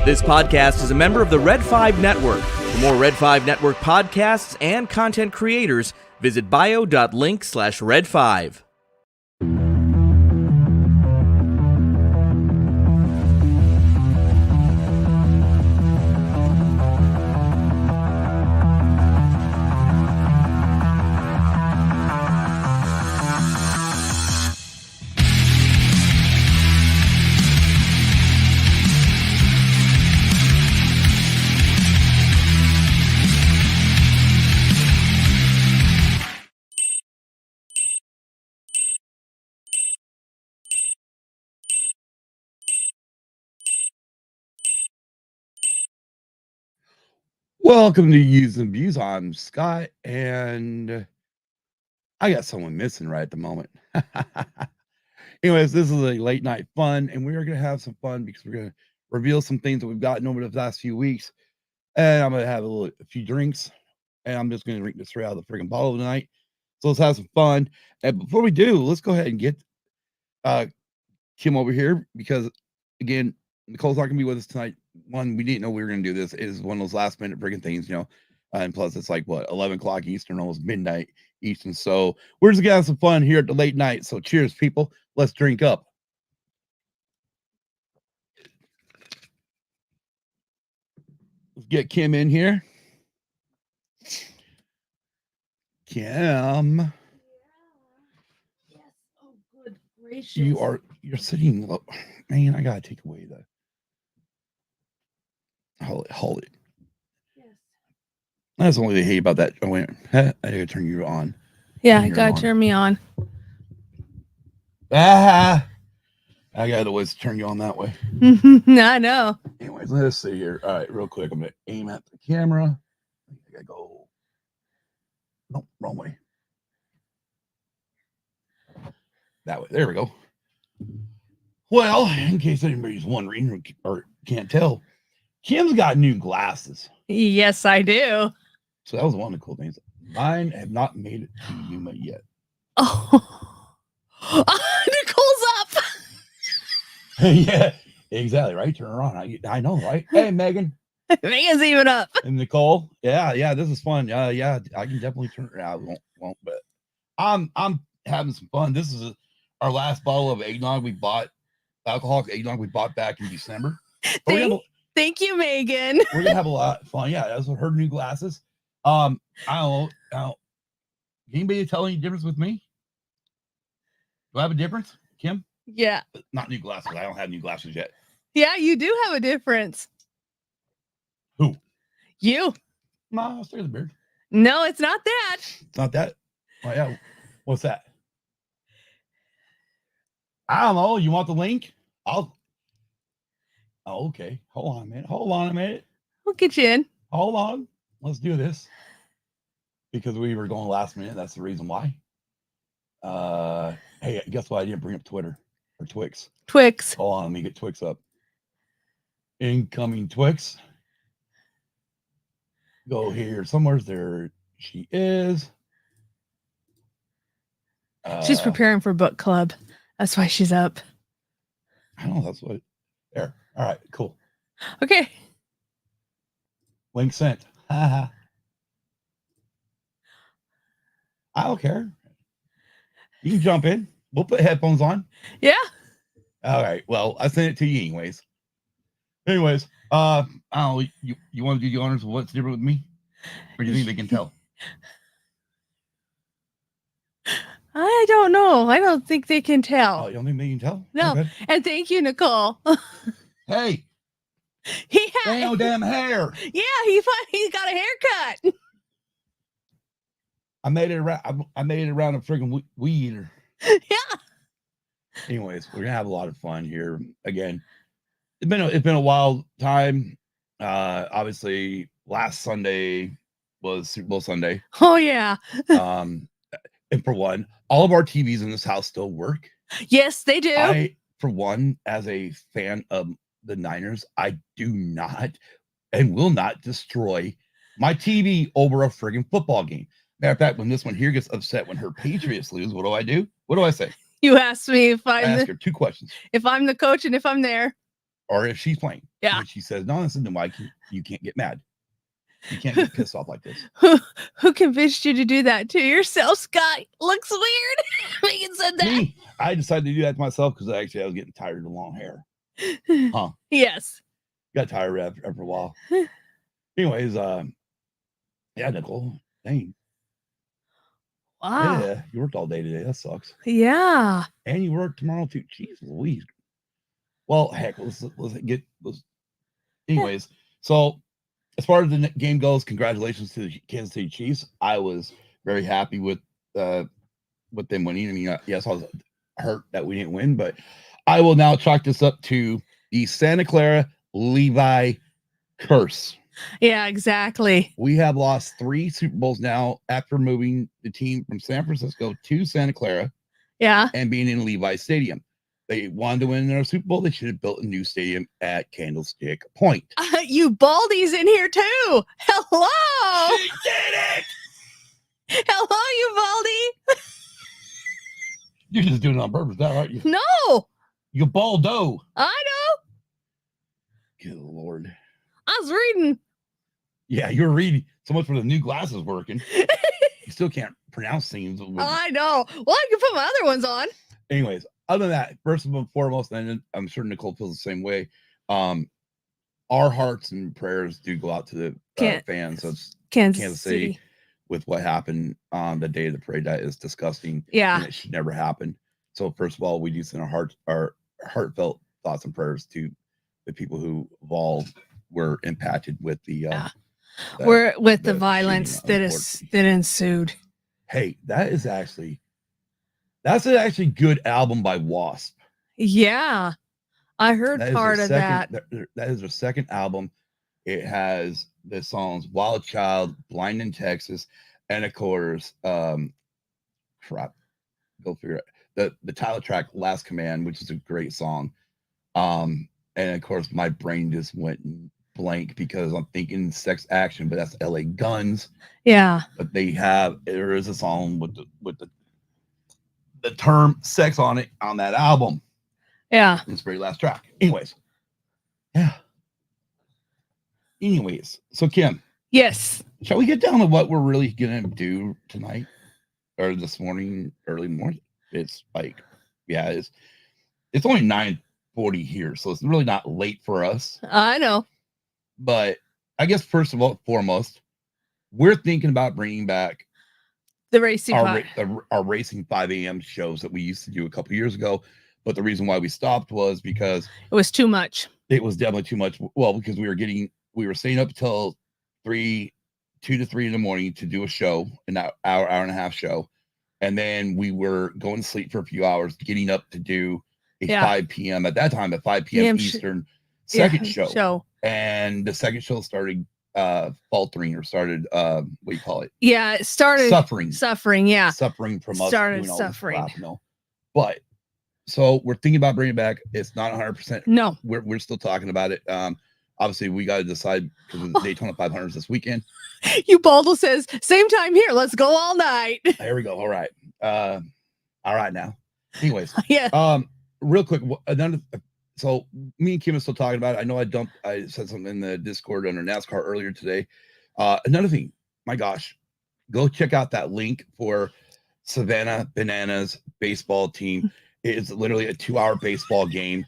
This podcast is a member of the Red 5 Network. For more Red 5 Network podcasts and content creators, visit bio.link/Red5. Welcome to Use and Views. I'm Scott, and I got someone missing right at the moment. Anyways, this is a late night fun, and we are going to have some fun because we're going to reveal some things that we've gotten over the last few weeks. And I'm going to have a few drinks, and I'm just going to drink this straight out of the freaking bottle tonight. So let's have some fun. And before we do, let's go ahead and get Kim over here because, again, Nicole's not going to be with us tonight. One, we didn't know we were going to do this. It is one of those last minute freaking things, and plus it's like, 11 o'clock Eastern, almost midnight Eastern. So we're just going to have some fun here at the late night. So cheers, people. Let's drink up. Let's get Kim in here. Kim. Yeah. Yes. Oh, good gracious. You're sitting low. Man, I got to take away the. Hold it. Yes. That's the only thing I hate about that. I went, I gotta turn you on. Yeah, you gotta turn me on. I gotta always turn you on that way. I know. Anyways, let's see here. All right, real quick. I'm gonna aim at the camera. I gotta go. No, wrong way. That way. There we go. Well, in case anybody's wondering or can't tell, Kim's got new glasses. Yes, I do. So that was one of the cool things. Mine have not made it to Yuma yet. Oh, Nicole's up. Yeah, exactly. Right. Turn her on. I know, right? Hey, Megan. Megan's even up. And Nicole. Yeah. This is fun. Yeah. I can definitely turn it out. Won't. But I'm having some fun. This is our last bottle of eggnog we bought. Alcoholic eggnog we bought back in December. Thank you, Megan. We're gonna have a lot of fun. Yeah, that's what her new glasses. I don't know. Can anybody tell any difference with me? Do I have a difference, Kim? Yeah. Not new glasses. I don't have new glasses yet. Yeah, you do have a difference. Who? You. No, I'll stay with the beard. No, it's not that. It's not that. Oh yeah. What's that? I don't know. You want the link? Oh, okay. Hold on a minute. We'll get you in. Hold on. Let's do this. Because we were going last minute. That's the reason why. Hey, guess what? I didn't bring up Twitter or Twix. Twix. Hold on. Let me get Twix up. Incoming Twix. Go here. Somewhere's there. She is. She's preparing for book club. That's why she's up. I don't know. That's what. There. All right. Cool. Okay. Link sent. I don't care. You can jump in. We'll put headphones on. Yeah. All right. Well, I sent it to you anyways. I don't know. You want to do the honors of what's different with me? Or do you think they can tell? I don't know. I don't think they can tell. Oh, you don't think they can tell? No. Okay. And thank you, Nicole. Hey. He had no damn hair. Yeah, he got a haircut. I made it around a freaking weed eater. Yeah. Anyways, we're gonna have a lot of fun here. Again, it's been a wild time. Obviously, last Sunday was Super Bowl Sunday. Oh yeah. And for one, all of our TVs in this house still work. Yes, they do. I, for one, as a fan of the Niners, I do not and will not destroy my TV over a friggin' football game. Matter of fact, when this one here gets upset when her Patriots lose, what do? What do I say? You asked me if I I'm ask her two questions. if I'm the coach and if I'm there. Or if she's playing. Yeah. And she says, no, listen, then why you can't get mad. You can't get pissed off like this. Who convinced you to do that to yourself, Scott? Looks weird. Megan said that. Me, I decided to do that to myself because I was getting tired of the long hair. Huh. Yes. Got tired after a while. Anyways, yeah, Nicole. Dang. Wow. Yeah, you worked all day today. That sucks. Yeah. And you work tomorrow too. Jeez Louise. Well, heck, anyways, so as far as the game goes, congratulations to the Kansas City Chiefs. I was very happy with them winning. I mean, yes, I was hurt that we didn't win, but I will now chalk this up to the Santa Clara Levi curse. Yeah, exactly. We have lost 3 Super Bowls now after moving the team from San Francisco to Santa Clara. Yeah. And being in Levi Stadium. They wanted to win their Super Bowl. They should have built a new stadium at Candlestick Point. You Baldy's in here too. Hello. She did it! Hello, you Baldy. You're just doing it on purpose, now, aren't you? No. You baldo. I know. Good Lord. I was reading. Yeah, you're reading. So much for the new glasses working. You still can't pronounce things. I know. Well, I can put my other ones on. Anyways, other than that, first and foremost, and I'm sure Nicole feels the same way. Our hearts and prayers do go out to the fans of Kansas City with what happened on the day of the parade. That is disgusting. Yeah. And it should never happen. So first of all, we do send our heartfelt thoughts and prayers to the people who all were impacted with the the violence that ensued. Hey, that's actually good album by Wasp. Yeah, I heard That part of that. That is their second album. It has the songs "Wild Child," "Blind in Texas," and of course, crap, go figure it. The title track "Last Command," which is a great song. And of course, my brain just went blank because I'm thinking Sex Action, but that's LA Guns. Yeah. But there is a song with the term sex on it on that album. Yeah. It's very last track. Anyways. Yeah. Anyways. So Kim. Yes. Shall we get down to what we're really gonna do tonight? Or this morning, early morning? It's like, yeah, it's only 9:40 here, so it's really not late for us. I know. But I guess first of all, foremost, we're thinking about bringing back the racing our racing 5 a.m. shows that we used to do a couple years ago. But the reason why we stopped was because it was too much. It was definitely too much. Well, because we were staying up till 2 to 3 in the morning to do a show, an hour and a half show. And then we were going to sleep for a few hours, getting up to do a 5 p.m. at that time, at 5 p.m. Eastern second show. And the second show started faltering or started what do you call it? Yeah, it started suffering. Yeah, suffering from us started doing all suffering. This crap, But so we're thinking about bringing it back. It's not 100%. No, we're still talking about it. Obviously we got to decide because Daytona 500 is this weekend. You Baldo says same time here. Let's go all night. There we go. All right. All right now. Anyways. Yeah. Real quick. So me and Kim are still talking about it. I know I said something in the Discord under NASCAR earlier today. Another thing, my gosh, go check out that link for Savannah Bananas baseball team. It is literally a 2-hour baseball game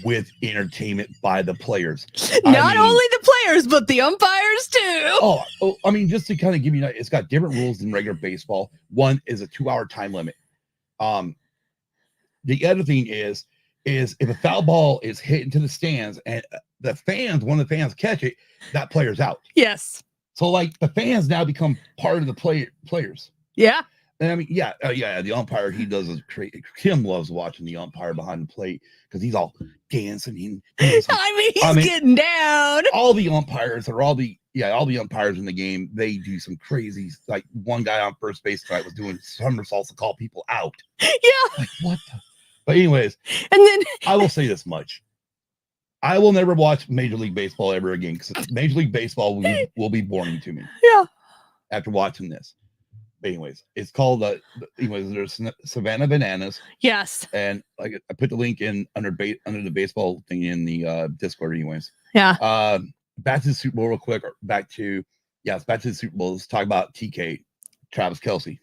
with entertainment by the players. Not only the players, but the umpires too. Oh, I mean, just to kind of give you, it's got different rules than regular baseball. One is a 2-hour time limit. The other thing is if a foul ball is hit into the stands and one of the fans catch it, that player's out. Yes. So like the fans now become part of the players. Yeah. And I mean, yeah, the umpire, he does a great. Kim loves watching the umpire behind the plate because he's all dancing. He's getting down. All the umpires all the umpires in the game, they do some crazy, like one guy on first base tonight was doing somersaults to call people out. Yeah. Like what the? But anyways, and then I will say this much. I will never watch Major League Baseball ever again because Major League Baseball will be boring to me Yeah. after watching this. But anyways, it's called anyways, there's Savannah Bananas, Yes. and like I put the link in under the baseball thing in the Discord. Anyways, Yeah. Back to the Super Bowl real quick. Or back to the Super Bowl. Let's talk about TK, Travis Kelce,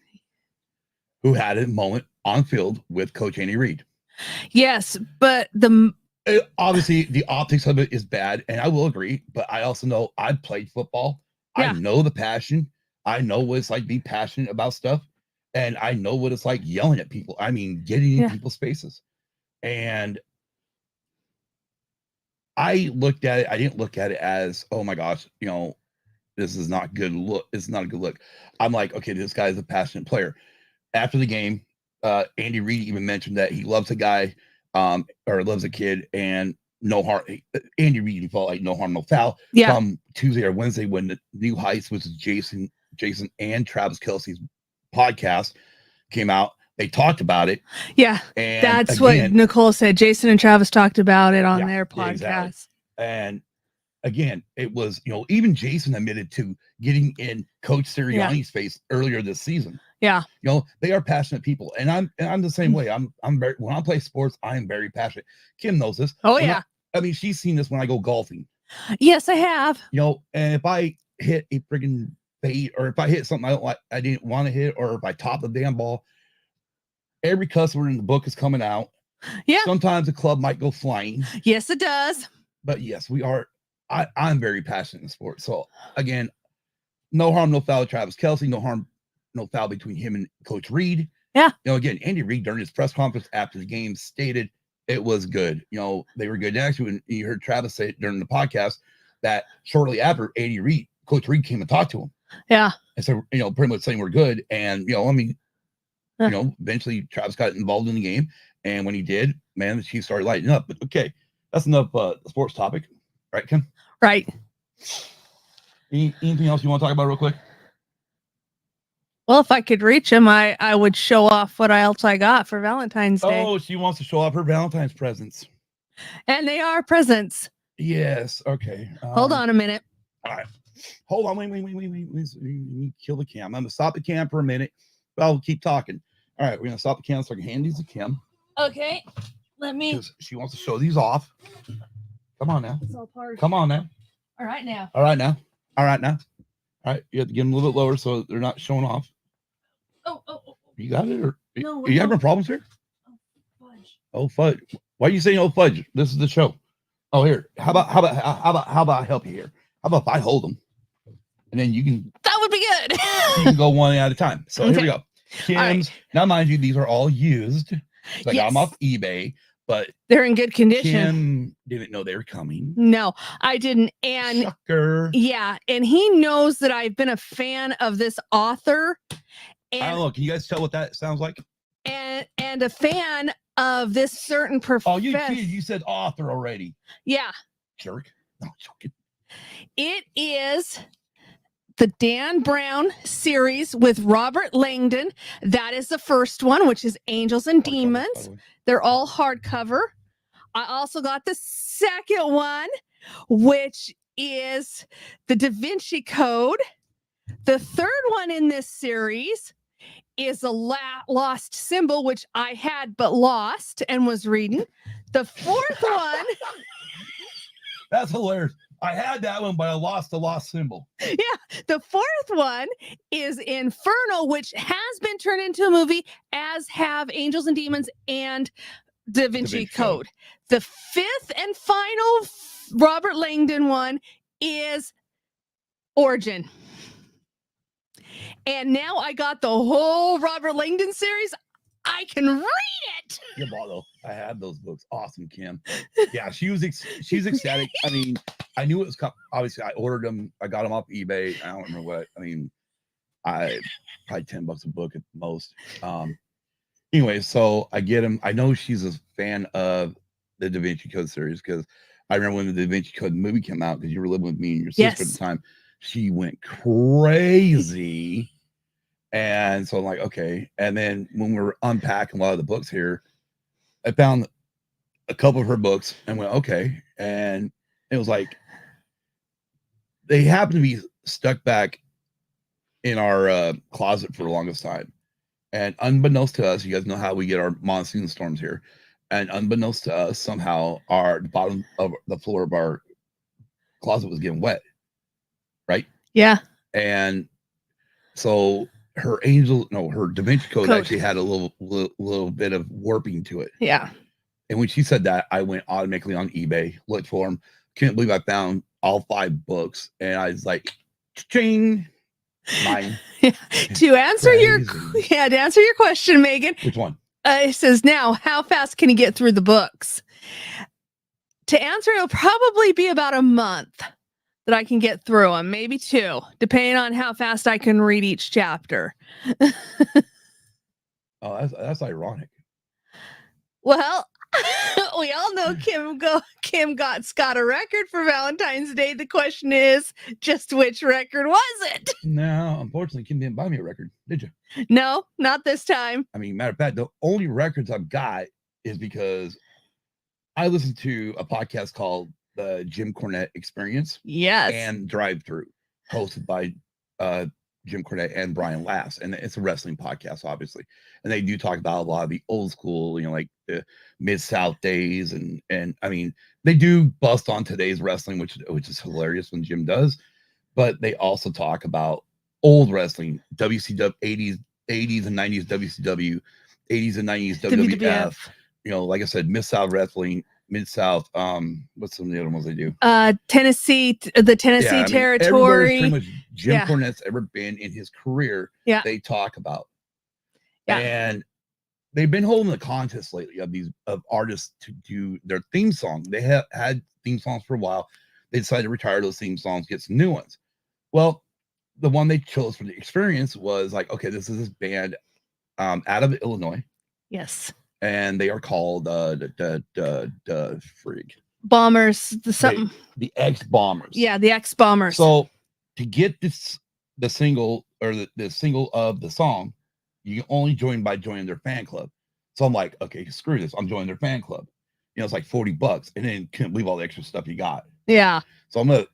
who had a moment on field with Coach Andy Reid. Yes, but Obviously the optics of it is bad, and I will agree. But I also know I've played football. Yeah. I know the passion. I know what it's like to be passionate about stuff, and I know what it's like yelling at people. I mean, getting in people's faces. And I looked at it. I didn't look at it as, oh my gosh, this is not good look. It's not a good look. I'm like, okay, this guy is a passionate player. After the game, Andy Reid even mentioned that he loves a guy, or loves a kid, and no harm. Andy Reid even felt like no harm, no foul. Yeah. Come Tuesday or Wednesday when the New Heights, which is Jason and Travis Kelce's podcast, came out, they talked about it. Yeah. And that's what Nicole said. Jason and Travis talked about it on their podcast. Exactly. And again, it was, even Jason admitted to getting in Coach Sirianni's face earlier this season. Yeah. They are passionate people. And I'm the same way. I'm very, when I play sports, I am very passionate. Kim knows this. Oh, yeah. I mean, she's seen this when I go golfing. Yes, I have. And if I hit a friggin' bait, or if I hit something I didn't want to hit, or if I top the damn ball, every customer in the book is coming out. Yeah. Sometimes the club might go flying. Yes, it does. But yes, we are. I'm very passionate in sports. So again, no harm, no foul. Travis Kelce, no harm, no foul between him and Coach Reid. Yeah. Again, Andy Reid during his press conference after the game stated it was good. They were good. And actually, when you heard Travis say it during the podcast, that shortly after Coach Reid came and talked to him. Yeah. And so, pretty much saying we're good. And, eventually Travis got involved in the game. And when he did, man, the Chiefs started lighting up. But okay, that's enough sports topic. Right, Kim? Right. Anything else you want to talk about real quick? Well, if I could reach him, I would show off what else I got for Valentine's Day. Oh, she wants to show off her Valentine's presents. And they are presents. Yes. Okay. Hold on a minute. All right. Hold on. Wait. We kill the cam. I'm going to stop the cam for a minute, but I'll keep talking. All right. We're going to stop the cam so I can hand these to Kim. Okay. Let me. She wants to show these off. Come on now. It's all part of Come on now. All right now. All right now. All right. You have to get them a little bit lower so they're not showing off. Oh. You got it? Or No. are you having problems here? Oh, fudge. Oh, fudge. Why are you saying oh fudge? This is the show. Oh, here. How about I help you here? How about if I hold them? And then you can. That would be good. You can go one at a time. So Okay. here we go. Kim's. Now, mind you, these are all used. So I got them off eBay, but they're in good condition. Kim didn't know they were coming. No, I didn't. And Sucker. yeah, and he knows that I've been a fan of this author. I don't know. Can you guys tell what that sounds like? And a fan of this certain professor. Oh, you said author already. Yeah. Jerk. No, I'm joking. It is the Dan Brown series with Robert Langdon. That is the first one, which is Angels and Demons. They're all hardcover. I also got the second one, which is the Da Vinci Code. The third one in this series is a lost symbol, which I had but lost and was reading. The fourth one. That's hilarious. I had that one, but I lost the lost symbol. Yeah. The fourth one is Inferno, which has been turned into a movie, as have Angels and Demons and Da Vinci Code. The fifth and final Robert Langdon one is Origin. And now I got the whole Robert Langdon series. I can read it. Yeah, though. I had those books. Awesome, Kim. Yeah, she's ecstatic. I mean, I knew it was obviously I ordered them. I got them off eBay. I don't remember what. I mean, I probably $10 a book at most. Anyway, so I get them. I know she's a fan of the Da Vinci Code series because I remember when the Da Vinci Code movie came out, because you were living with me and your sister at the time. She went crazy. And so I'm like, okay. And then when we were unpacking a lot of the books here, I found a couple of her books and went, okay, and it was like they happened to be stuck back in our closet for the longest time. And unbeknownst to us, you guys know how we get our monsoon storms here. And unbeknownst to us, somehow the bottom of the floor of our closet was getting wet. Right? Yeah. And so her Da Vinci Code actually had a little bit of warping to it. Yeah. And when she said that, I went automatically on eBay, looked for them. Can't believe I found all 5 books. And I was like, ching. Mine. To answer your question, Megan. Which one? It says, now, how fast can you get through the books? To answer, it'll probably be about a month that I can get through them, maybe 2, depending on how fast I can read each chapter. Oh, that's ironic. Well, we all know Kim got Scott a record for Valentine's Day. The question is, just which record was it? No, unfortunately, Kim didn't buy me a record, did you? No, not this time. I mean, matter of fact, the only records I've got is because I listened to a podcast called the Jim Cornette Experience. Yes. And Drive Through, hosted by Jim Cornette and Brian Last. And it's a wrestling podcast, obviously. And they do talk about a lot of the old school, like the Mid-South days. And I mean, they do bust on today's wrestling, which is hilarious when Jim does. But they also talk about old wrestling, WCW, 80s and 90s WCW, 80s and 90s WWF. Like I said, Mid-South wrestling, Mid-South, what's some of the other ones they do? Tennessee, the Tennessee territory. Pretty much Jim Cornette's ever been in his career. Yeah. They talk about. Yeah. And they've been holding a contest lately of artists to do their theme song. They have had theme songs for a while. They decided to retire those theme songs, get some new ones. Well, the one they chose for the experience was like, okay, this is this band out of Illinois. Yes. And they are called the Bombers, the X-Bombers. Yeah, the X-Bombers. So to get the single or the single of the song, you can only join by joining their fan club. So I'm like, okay, screw this. I'm joining their fan club. It's like $40, and then can't believe all the extra stuff you got. Yeah. So I'm gonna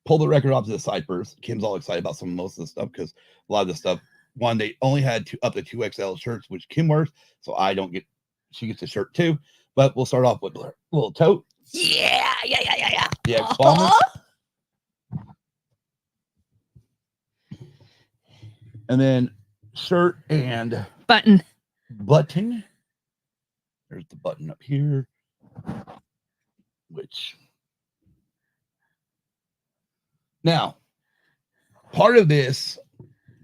pull the record off to the side first. Kim's all excited about most of the stuff because a lot of the stuff, one, they only had up to 2XL shirts, which Kim wears, so she gets a shirt too. But we'll start off with a little tote. Yeah. The X-Bombers. And then shirt and button. There's the button up here, which now part of this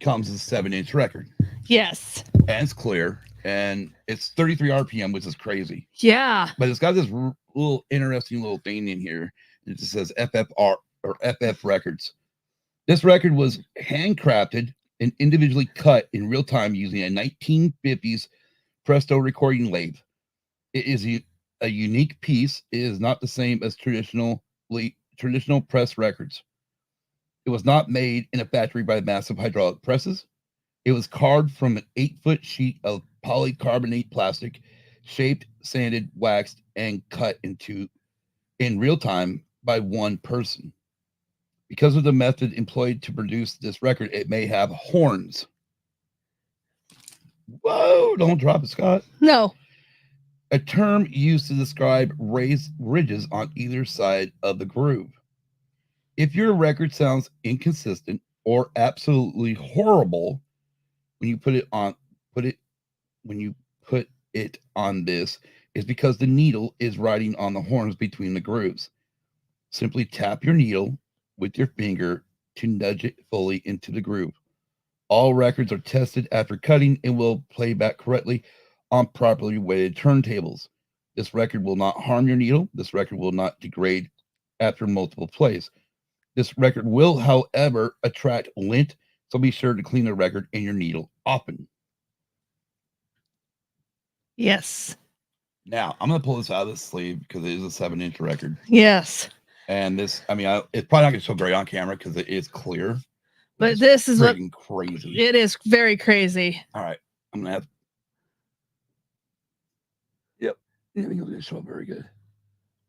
comes as a 7-inch record. Yes. And it's clear. And it's 33 RPM, which is crazy. Yeah. But it's got this little interesting little thing in here. It just says FFR or FF Records. This record was handcrafted and individually cut in real time using a 1950s Presto recording lathe. It is a unique piece. It is not the same as traditional press records. It was not made in a factory by massive hydraulic presses. It was carved from an 8-foot sheet of polycarbonate plastic, shaped, sanded, waxed, and cut in real time by one person. Because of the method employed to produce this record, it may have horns. Whoa, don't drop it, Scott. No. A term used to describe raised ridges on either side of the groove. If your record sounds inconsistent or absolutely horrible when you put it on this, is because the needle is riding on the horns between the grooves. Simply tap your needle with your finger to nudge it fully into the groove. All records are tested after cutting and will play back correctly on properly weighted turntables. This record will not harm your needle. This record will not degrade after multiple plays. This record will, however, attract lint, so be sure to clean the record and your needle often. Yes. Now, I'm going to pull this out of the sleeve because it is a 7-inch record. Yes. And this, it's probably not going to show great on camera because it is clear. But this is crazy. It is very crazy. All right. I'm going to have. Yep. I think it'll show up very good.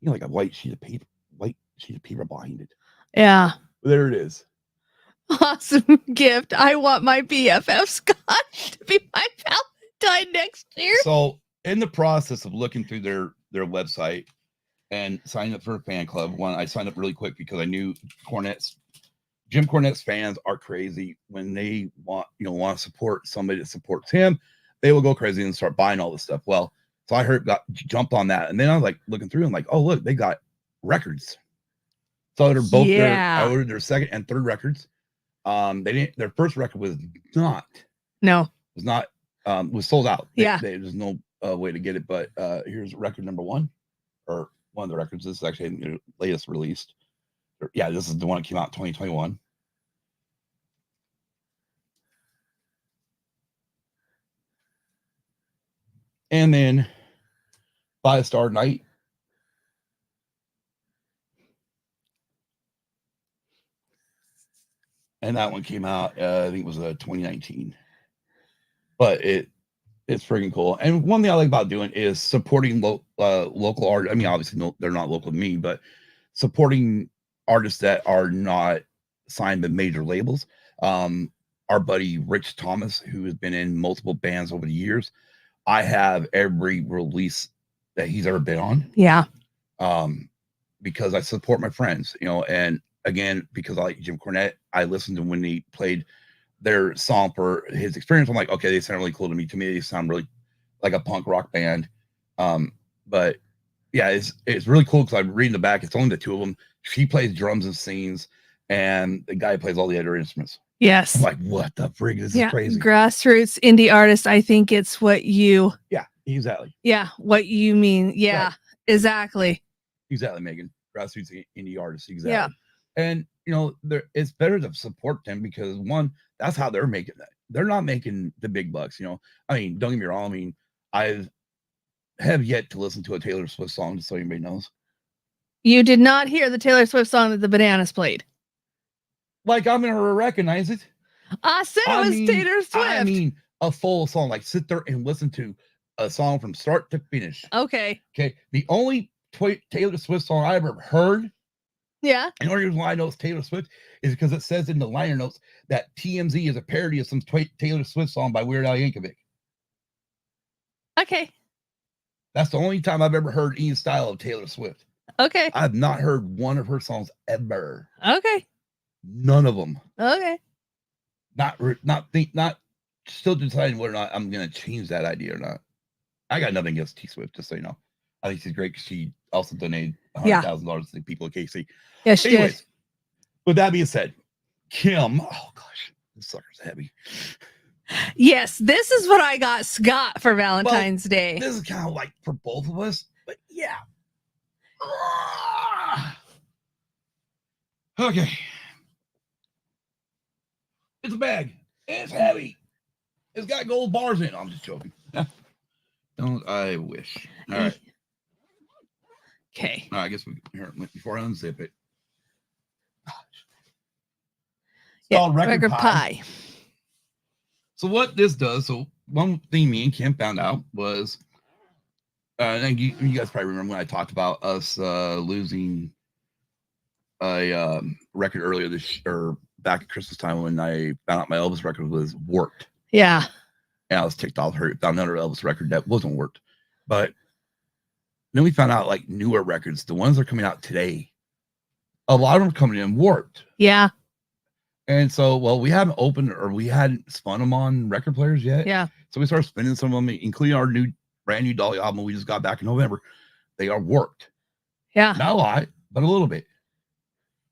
like a white sheet of paper behind it. Yeah. There it is. Awesome gift. I want my BFF Scott to be my Valentine next year. So in the process of looking through their website and signing up for a fan club, I signed up really quick because I knew Jim Cornette's fans are crazy. When they want to support somebody that supports him, they will go crazy and start buying all this stuff. Well, so I jumped on that, and then I was like looking through and like, oh look, they got records. So they're both I ordered their second and third records. Their first record was sold out. There's no way to get it, but here's record number one, or one of the records. This is actually the latest released. Yeah, this is the one that came out in 2021. And then By a Star Night. And that one came out, I think it was 2019. But it's freaking cool. And one thing I like about doing is supporting local art. I mean, obviously, they're not local to me, but supporting artists that are not signed by major labels. Our buddy Rich Thomas, who has been in multiple bands over the years, I have every release that he's ever been on. Yeah. Because I support my friends, and again, because I like Jim Cornette, I listened to when he played their song for his experience. I'm like, okay, they sound really cool to me. To me, they sound really like a punk rock band. But yeah, it's really cool because I'm reading the back. It's only the two of them. She plays drums and sings, and the guy plays all the other instruments. Yes. I'm like, what the frig? This is crazy. Grassroots indie artist. I think it's what you. Yeah, exactly. Yeah, what you mean. Yeah, right. Exactly. Exactly, Megan. Grassroots indie artists. Exactly. Yeah. And it's better to support them because one, that's how they're making that. They're not making the big bucks. I mean, don't get me wrong. I mean, I have yet to listen to a Taylor Swift song, just so anybody knows. You did not hear the Taylor Swift song that the Bananas played. Like I'm gonna recognize it. I said it was Taylor Swift. I mean, a full song. Like sit there and listen to a song from start to finish. Okay. The only Taylor Swift song I ever heard. Yeah. And the only reason why I know it's Taylor Swift is because it says in the liner notes that TMZ is a parody of some Taylor Swift song by Weird Al Yankovic. Okay. That's the only time I've ever heard any style of Taylor Swift. Okay. I've not heard one of her songs ever. Okay. None of them. Okay. Not still deciding whether or not I'm going to change that idea or not. I got nothing against T Swift, just so you know. I think she's great because she also donated $100,000 to the people of KC. Yes, she did. With that being said, Kim, oh gosh, this sucker's heavy. Yes, this is what I got Scott for Valentine's Day. This is kind of like for both of us, but yeah. Okay. It's a bag. It's heavy. It's got gold bars in it. I'm just joking. Don't I wish. All right. Okay. I guess before I unzip it. It's called Record Pie. So what this does, so one thing me and Kim found out was, and you guys probably remember when I talked about us losing a record earlier or back at Christmas time when I found out my Elvis record was warped. Yeah. And I was ticked off. Found another Elvis record that wasn't warped. But then we found out like newer records, the ones that are coming out today, a lot of them are coming in warped. Yeah. And so, we haven't opened or we hadn't spun them on record players yet. Yeah. So we started spinning some of them, including our brand new Dolly album we just got back in November. They are warped. Yeah. Not a lot, but a little bit,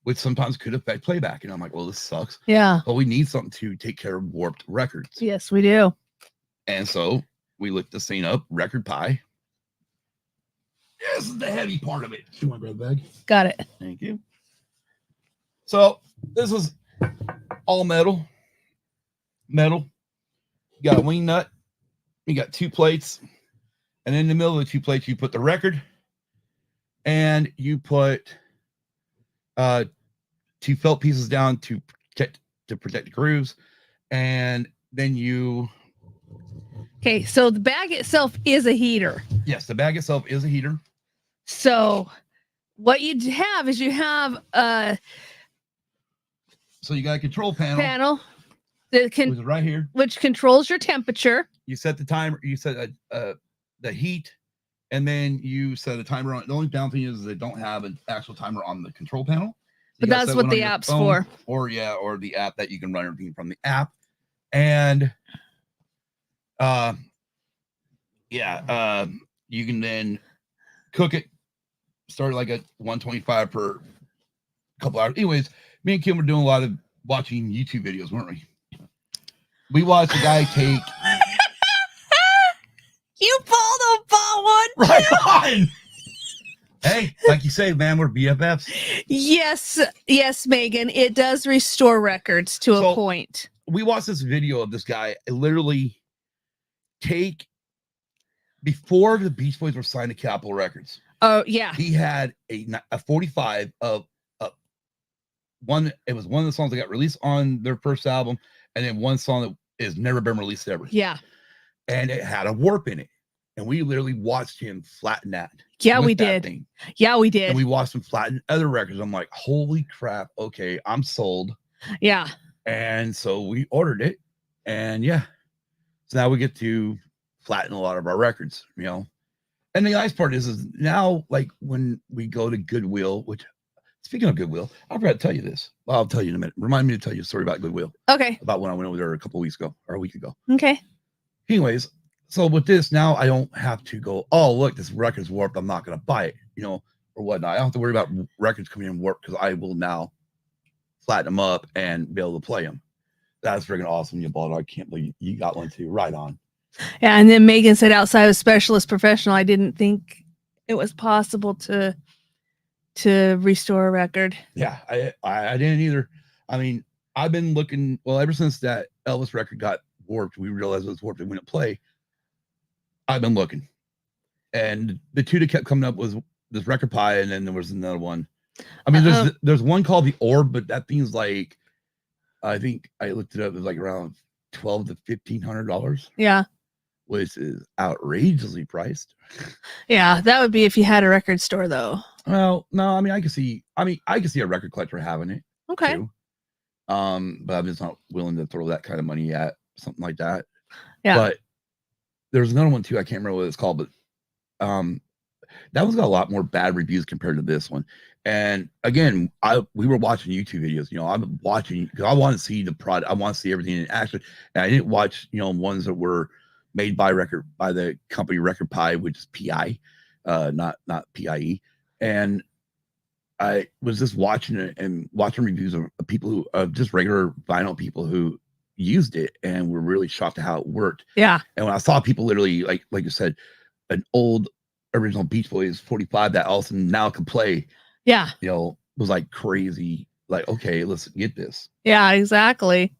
which sometimes could affect playback. And I'm like, well, this sucks. Yeah. But we need something to take care of warped records. Yes, we do. And so we looked this thing up, Record Pie. This is the heavy part of it. You want to grab the bag? Got it. Thank you. So this is all metal. You got a wing nut. You got two plates. And in the middle of the two plates, you put the record. And you put two felt pieces down to protect the grooves. And then you... Okay, so the bag itself is a heater. Yes, the bag itself is a heater. So what you have is you have a So you got a control panel, panel that which can is right here. which controls your temperature. You set the timer. You set the heat, and then you set a timer on. The only down thing is they don't have an actual timer on the control panel. But that's what the app's for. Or the app that you can run everything from the app, and you can then cook it. Start like at 125 per couple hours. Anyways, me and Kim were doing a lot of watching YouTube videos, weren't we? We watched a guy take. You pulled a ball one. Right on. Hey, like you say, man, we're BFFs. Yes, Megan. It does restore records to a point. We watched this video of this guy literally take before the Beach Boys were signed to Capitol Records. Oh yeah. He had a 45 of one. It was one of the songs that got released on their first album, and then one song that has never been released ever. Yeah. And it had a warp in it, and we literally watched him flatten that. Yeah, we did. Thing. Yeah, we did. And we watched him flatten other records. I'm like, holy crap! Okay, I'm sold. Yeah. And so we ordered it, and yeah, so now we get to flatten a lot of our records, you know. And the nice part is now, like when we go to Goodwill, which, speaking of Goodwill, I forgot to tell you this. Well, I'll tell you in a minute. Remind me to tell you a story about Goodwill. Okay. About when I went over there a couple of weeks ago or a week ago. Okay. Anyways, so with this now, I don't have to go, oh, look, this record's warped. I'm not going to buy it, you know, or whatnot. I don't have to worry about records coming in warped because I will now flatten them up and be able to play them. That's freaking awesome. You bought it. I can't believe you got one too. Right on. Yeah, and then Megan said, outside of specialist professional, I didn't think it was possible to restore a record. Yeah, I didn't either. I mean, I've been looking, well, ever since that Elvis record got warped, we realized it was warped and wouldn't play. I've been looking. And the two that kept coming up was this Record Pie, and then there was another one. I mean, there's one called the Orb, but that thing's like, I think I looked it up, it was like around $1,200 to $1,500. Yeah. Which is outrageously priced. Yeah, that would be if you had a record store, though. Well, no, I mean, I can see a record collector having it. Okay. Too. But I'm just not willing to throw that kind of money at something like that. Yeah. But there's another one too. I can't remember what it's called, but that one's got a lot more bad reviews compared to this one. And again, we were watching YouTube videos. You know, I'm watching because I want to see the product. I want to see everything in action. And I didn't watch, you know, ones that were made by the company Record Pie, which is PI, not PIE. And I was just watching it and watching reviews of people who just regular vinyl people who used it and were really shocked at how it worked. Yeah. And when I saw people literally, like you said, an old original Beach Boys 45 that also now can play. Yeah. You know, was like crazy. Like, okay, let's get this. Yeah, exactly.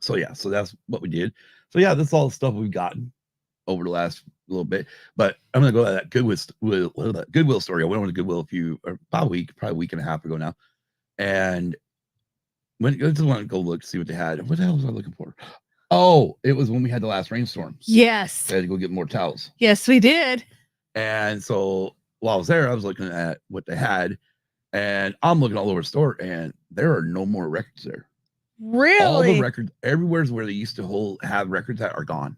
So yeah, so that's what we did. So yeah, that's all the stuff we've gotten over the last little bit. But I'm gonna go to that Goodwill story. I went over to Goodwill probably a week and a half ago now, and I just want to go look to see what they had. What the hell was I looking for? Oh, it was when we had the last rainstorm. Yes. I had to go get more towels. Yes, we did. And so while I was there, I was looking at what they had, and I'm looking all over the store, and there are no more records there. Really? All the records, everywhere's where they used to have records that are gone.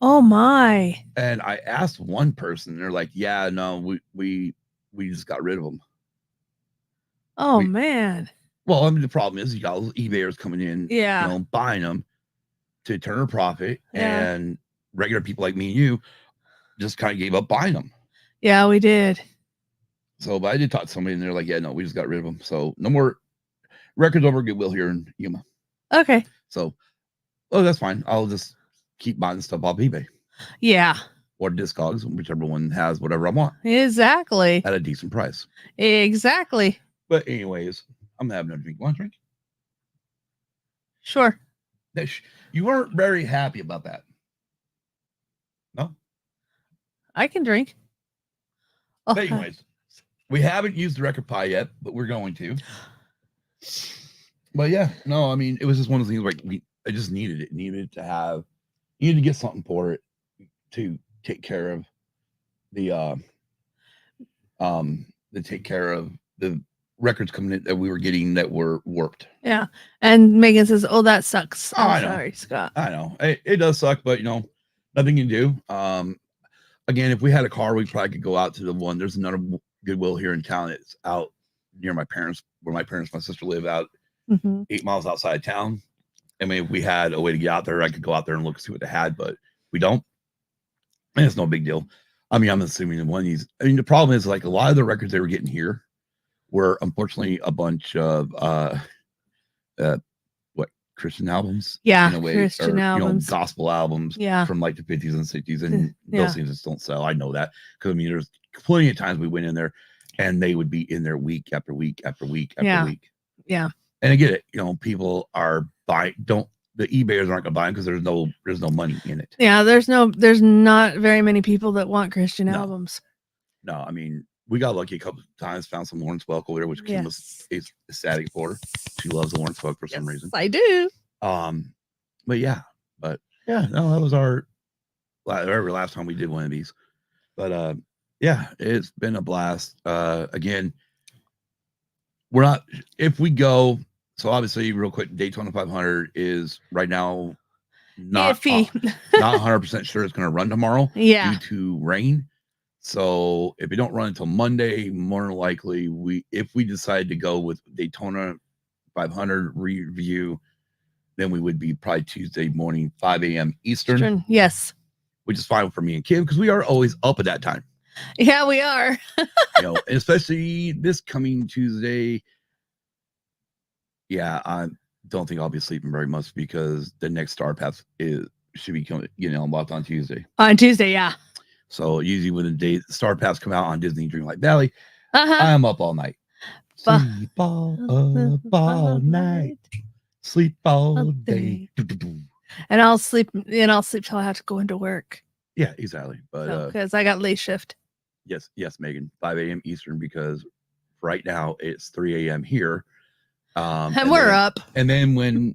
Oh my. And I asked one person, they're like, yeah, no, we just got rid of them. Oh man. Well, I mean, the problem is you got eBayers coming in, yeah, you know, buying them to turn a profit, yeah. and regular people like me and you just kind of gave up buying them. Yeah, we did. So, but I did talk to somebody, and they're like, yeah, no, we just got rid of them. So no more records over Goodwill here in Yuma. Okay. So, oh, that's fine. I'll just keep buying stuff off eBay. Yeah. Or Discogs, whichever one has whatever I want. Exactly. At a decent price. Exactly. But anyways, I'm gonna have another drink. Want a drink? Sure. You weren't very happy about that. No? I can drink. But anyways, we haven't used the Record Pie yet, but we're going to. But yeah, no, I mean, it was just one of those things like I just needed it. Needed to get something for it to take care of the to take care of the records coming in that we were getting that were warped. Yeah. And Megan says, "Oh, that sucks." Oh, I I'm know. sorry, Scott. I know it does suck, but nothing you can do. Again, if we had a car, we probably could go out to the one. There's another Goodwill here in town. It's out near my parents, where my sister live out 8 miles outside of town. I mean, if we had a way to get out there, I could go out there and look, see what they had, but we don't. And it's no big deal. I mean, I'm assuming the one of these. I mean, the problem is like a lot of the records they were getting here were unfortunately a bunch of Christian albums. Yeah, in a way, Christian albums, gospel albums. Yeah, from like the 50s and 60s, and those things just don't sell. I know that because I mean, there's plenty of times we went in there, and they would be in there week after week after week after week. Yeah, and I get it. People are buying. The eBayers aren't gonna buy them because there's no money in it. Yeah, there's not very many people that want Christian albums. No, I mean, we got lucky a couple of times, found some Lawrence Welk over there, which Kim was ecstatic for. She loves the Lawrence Welk for some reason. I do. But yeah, no, that was our last time we did one of these. But yeah, it's been a blast. Again, we're not, if we go, so obviously real quick, Daytona 500 is right now not 100% sure it's going to run tomorrow due to rain. So if we don't run until Monday, more than likely if we decide to go with Daytona 500 review, then we would be probably Tuesday morning, 5 a.m. Eastern. Yes. Which is fine for me and Kim because we are always up at that time. Yeah, we are. Especially this coming Tuesday. Yeah, I don't think I'll be sleeping very much because the next Star Pass should be getting unlocked on Tuesday. On Tuesday, yeah. So usually when the Star Pass come out on Disney Dreamlight Valley, I'm up all night. Sleep all night. Sleep all day. And I'll sleep till I have to go into work. Yeah, exactly. But because I got late shift. Yes, Megan. 5 a.m. Eastern because right now it's 3 a.m. here. And we're up. And then when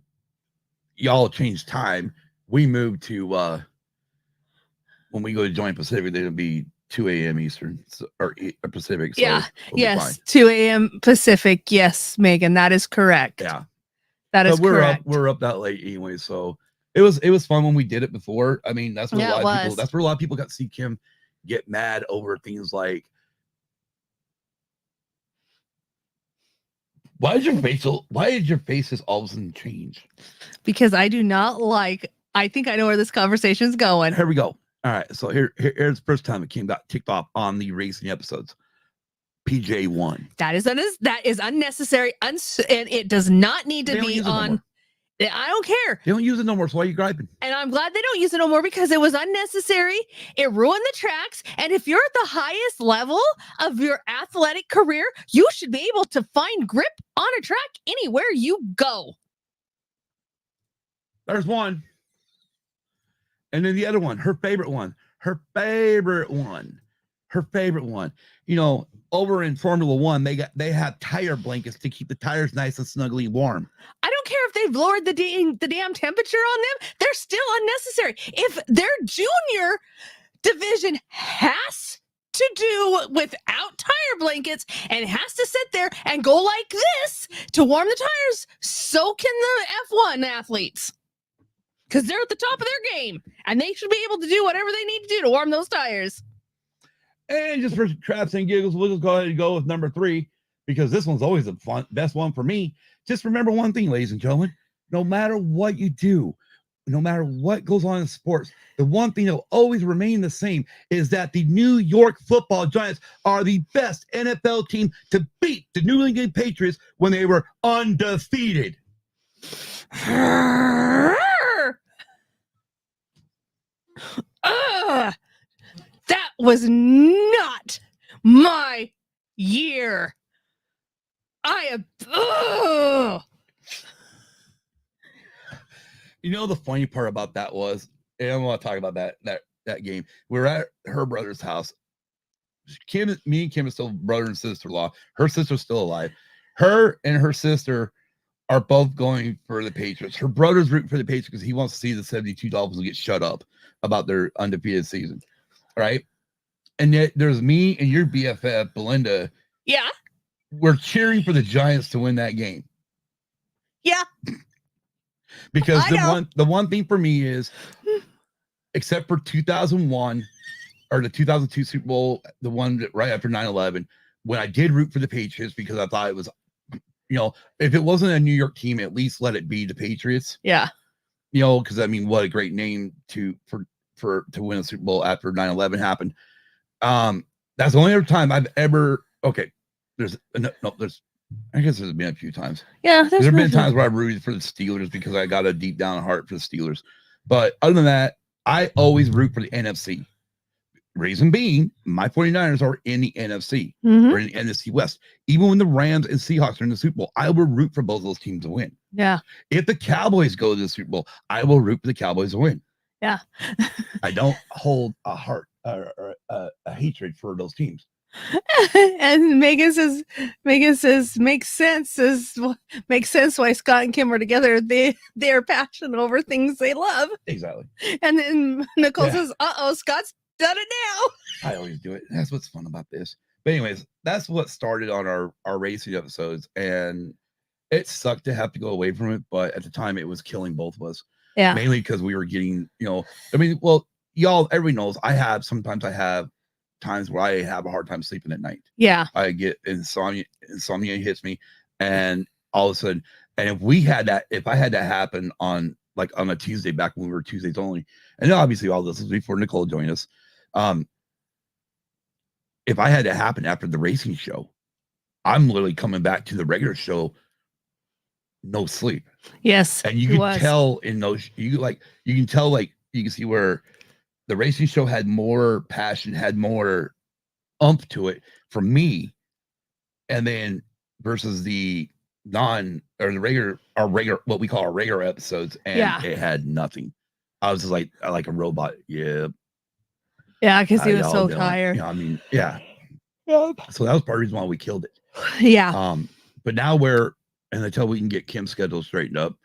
y'all change time, we move to when we go to Joint Pacific, it'll be 2 a.m. Eastern or Pacific. So yeah. Yes. 2 a.m. Pacific. Yes, Megan, that is correct. Yeah. That is correct. We're up that late anyway. So it was fun when we did it before. I mean, that's where a lot of people got to see Kim get mad over things like, why did your faces all of a sudden change? Because I do not like, I think I know where this conversation is going. Here we go. All right. So here's the first time it got ticked off on the racing episodes. PJ1. That is unnecessary. And it does not need to be on. I don't care. They don't use it no more. So why are you griping? And I'm glad they don't use it no more because it was unnecessary. It ruined the tracks. And if you're at the highest level of your athletic career, you should be able to find grip on a track anywhere you go. There's one. And then the other one, her favorite one. Over in Formula One, they have tire blankets to keep the tires nice and snugly warm. I don't care if they've lowered the damn temperature on them. They're still unnecessary. If their junior division has to do without tire blankets and has to sit there and go like this to warm the tires, so can the F1 athletes. Because they're at the top of their game and they should be able to do whatever they need to do to warm those tires. And just for crabs and giggles, we'll just go ahead and go with number 3 because this one's always the best one for me. Just remember one thing, ladies and gentlemen, no matter what you do, no matter what goes on in sports, the one thing that will always remain the same is that the New York Football Giants are the best NFL team to beat the New England Patriots when they were undefeated. That was not my year. The funny part about that was, and I want to talk about that game. We were at her brother's house. Me and Kim are still brother and sister-in-law. Her sister's still alive. Her and her sister are both going for the Patriots. Her brother's rooting for the Patriots because he wants to see the 72 Dolphins get shut up about their undefeated season. Right? And yet there's me and your BFF, Belinda, Yeah. We're cheering for the Giants to win that game. Yeah. Because I know. the one thing for me is, except for 2001 or the 2002 Super Bowl, the one that right after 9/11, when I did root for the Patriots because I thought it was, if it wasn't a New York team, at least let it be the Patriots. Yeah. Because I mean, what a great name to win a Super Bowl after 9/11 happened. That's the only other time I've ever. Okay, there's I guess there's been a few times. Yeah, there have been times where I rooted for the Steelers because I got a deep down heart for the Steelers. But other than that, I always root for the NFC. Reason being, my 49ers are in the NFC or in the NFC West. Even when the Rams and Seahawks are in the Super Bowl, I will root for both of those teams to win. Yeah. If the Cowboys go to the Super Bowl, I will root for the Cowboys to win. Yeah. I don't hold a heart or a hatred for those teams. And Megan says makes sense why Scott and Kim are together. They're passionate over things they love. Exactly. And then Nicole says, Scott's done it now. I always do it. That's what's fun about this. But anyways, that's what started on our racing episodes, and it sucked to have to go away from it, but at the time it was killing both of us. Yeah. Mainly because we were getting, everybody knows I have times where I have a hard time sleeping at night. Yeah. I get insomnia hits me, and all of a sudden, and if I had that happen on a Tuesday back when we were Tuesdays only, and obviously all this was before Nicole joined us. If I had that happen after the racing show, I'm literally coming back to the regular show, no sleep. Yes. And you can tell in those, you can see where the racing show had more passion, had more oomph to it for me, and then versus the regular what we call our regular episodes, and it had nothing. I was just like a robot. Yeah. Yeah, because he was so tired. Yeah. So that was part of the reason why we killed it. Yeah. But now until we can get Kim's schedule straightened up.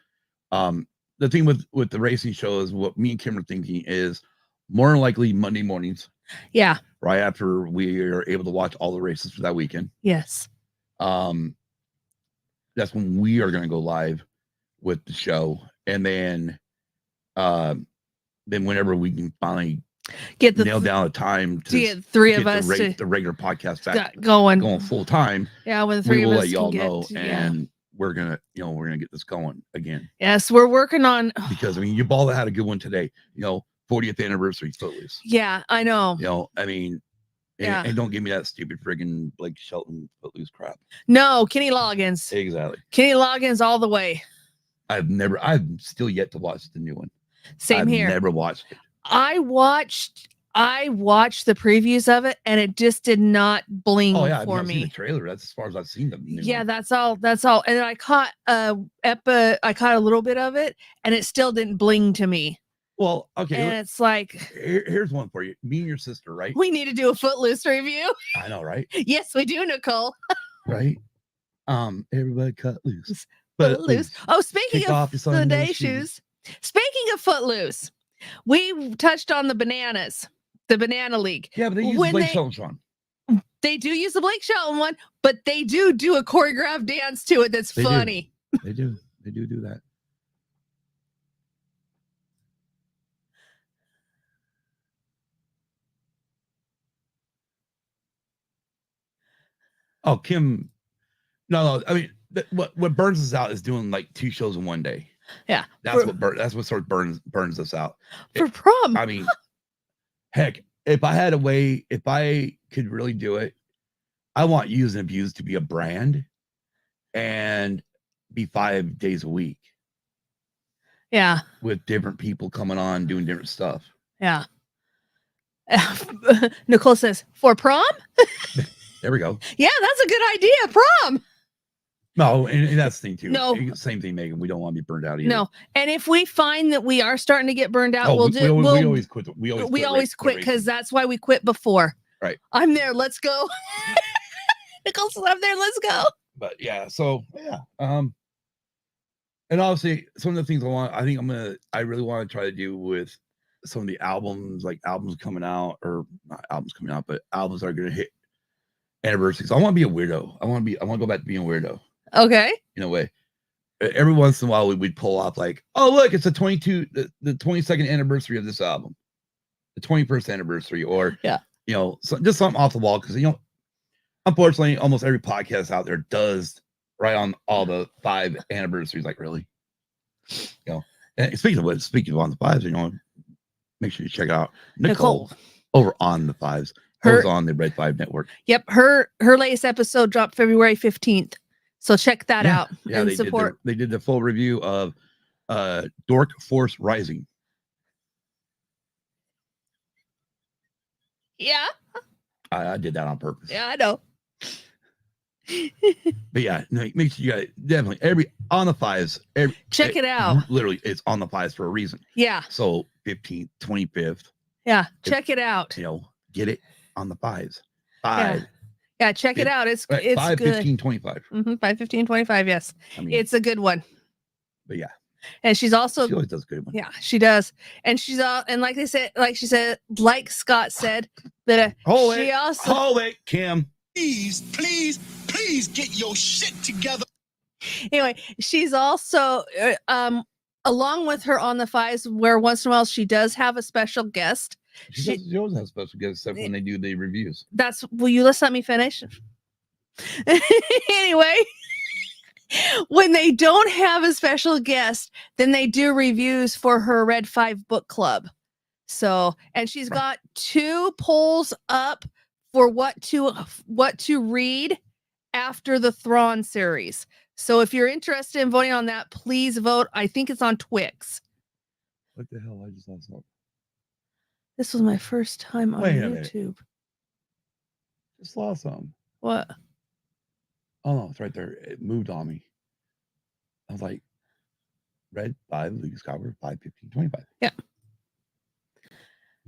The thing with the racing show is what me and Kim are thinking is more than likely Monday mornings. Yeah. Right after we are able to watch all the races for that weekend. Yes. That's when we are going to go live with the show, and then whenever we can finally nail down a time to get three of us the regular podcast back going full time. Yeah, when the three of us let y'all know, and we're gonna get this going again. Yes, we're working on, because your ball had a good one today. 40th anniversary Footloose. Yeah, I know. And don't give me that stupid friggin' Blake Shelton Footloose crap. No, Kenny Loggins. Exactly. Kenny Loggins all the way. I've still yet to watch the new one. Same here. Never watched it. I watched the previews of it, and it just did not bling for me. Seen the trailer. That's as far as I've seen them. Yeah, that's all. And then I caught a little bit of it, and it still didn't bling to me. Well, okay. And it's like, here's one for you. Me and your sister, right? We need to do a Footloose review. I know, right? Yes, we do, Nicole. Right? Everybody cut loose. Footloose. Oh, speaking of Sunday shoes. Speaking of Footloose, we touched on the bananas, the Banana League. Yeah, but they use the Blake Shelton one. They do use the Blake Shelton one, but they do a choreographed dance to it that's funny. They do that. Oh, Kim. No. I mean, what burns us out is doing like 2 shows in one day. Yeah. That's what sort of burns us out. For prom. I mean, heck, if I could really do it, I want Use and Abuse to be a brand and be 5 days a week. Yeah. With different people coming on doing different stuff. Yeah. Nicole says, for prom? There we go. Yeah, that's a good idea. Prom. No, and that's the thing too. No. Same thing, Megan. We don't want to be burned out either. No. And if we find that we are starting to get burned out, we always quit. We always quit because that's why we quit before. Right. I'm there. Let's go. Nicole says, I'm there. Let's go. But yeah, so yeah. And obviously some of the things I really want to try to do with some of the albums, like albums coming out, or not albums coming out, but albums that are going to hit anniversaries. I want to be a weirdo. I want to go back to being a weirdo Okay. in a way. Every once in a while, we'd pull off like, oh, look, it's the 22nd anniversary of this album, the 21st anniversary, or, just something off the wall. Because, unfortunately, almost every podcast out there does right on all the 5 anniversaries. Like, really? And speaking of on the 5s, make sure you check out Nicole over on the 5s. Who's on the Red 5 Network. Yep. Her latest episode dropped February 15th. So check that out. Yeah, and they did the full review of Dork Force Rising. Yeah. I did that on purpose. Yeah, I know. But yeah, no, make sure you guys definitely on the 5s. Check it out. Literally, it's on the 5s for a reason. Yeah. So 15th, 25th. Yeah, check it out. Get it on the 5s. 5. Yeah, check it out. It's 5, good. 15, 25. 5, 15, 25. Yes, it's a good one. But yeah, and she always does a good one. Yeah, she does, and and like Scott said that hold it, Kim. Please get your shit together. Anyway, she's also along with her on the 5s, where once in a while she does have a special guest. She always has special guests except when they do the reviews. Will you let me finish? Anyway, when they don't have a special guest, then they do reviews for her Red 5 book club. So, and she's got 2 polls up for what to read after the Thrawn series. So if you're interested in voting on that, please vote. I think it's on Twix. What the hell? I just lost something. This was my first time on YouTube. Just lost something. What? Oh no, it's right there. It moved on me. I was like, Red 5, Luke Skywalker, 5, 15, 25. Yeah.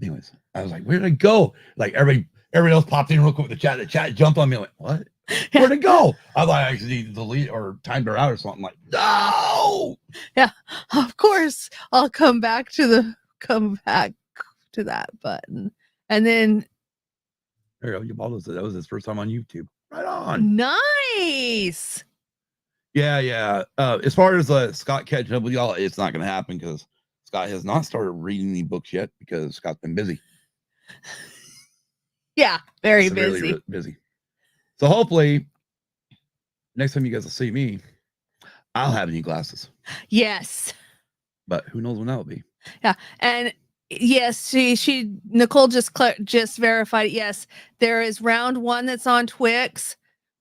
Anyways, I was like, where did it go? Like everybody else popped in real quick with the chat. The chat jumped on me. Like, what? Where'd it go? I thought I actually needed to delete or timed her out or something. Like, no. Yeah, of course. I'll come back to that button, and then there you go. That was his first time on YouTube. Right on. Nice. Yeah. As far as Scott catching up with y'all, it's not going to happen because Scott has not started reading any books yet because Scott's been busy. Yeah, very busy. Busy. So hopefully, next time you guys will see me, I'll have new glasses. Yes. But who knows when that will be? Yeah, and yes, Nicole just verified. Yes, there is round 1 that's on Twix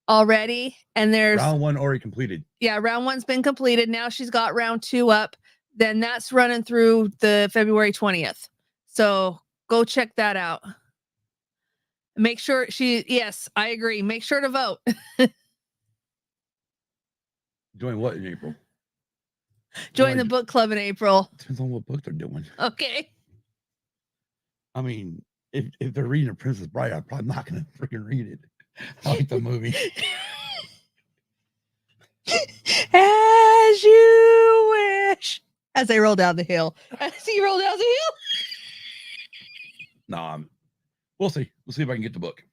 already, and there's round 1 already completed. Yeah, round 1's been completed. Now she's got round 2 up. Then that's running through the February 20th. So go check that out. Make sure yes, I agree. Make sure to vote. Join what in April? Join the book club in April. Depends on what book they're doing. Okay. I mean, if they're reading A Princess Bride, I'm probably not going to freaking read it. I like the movie. As you wish. As they roll down the hill. As he roll down the hill. No, we'll see. We'll see if I can get the book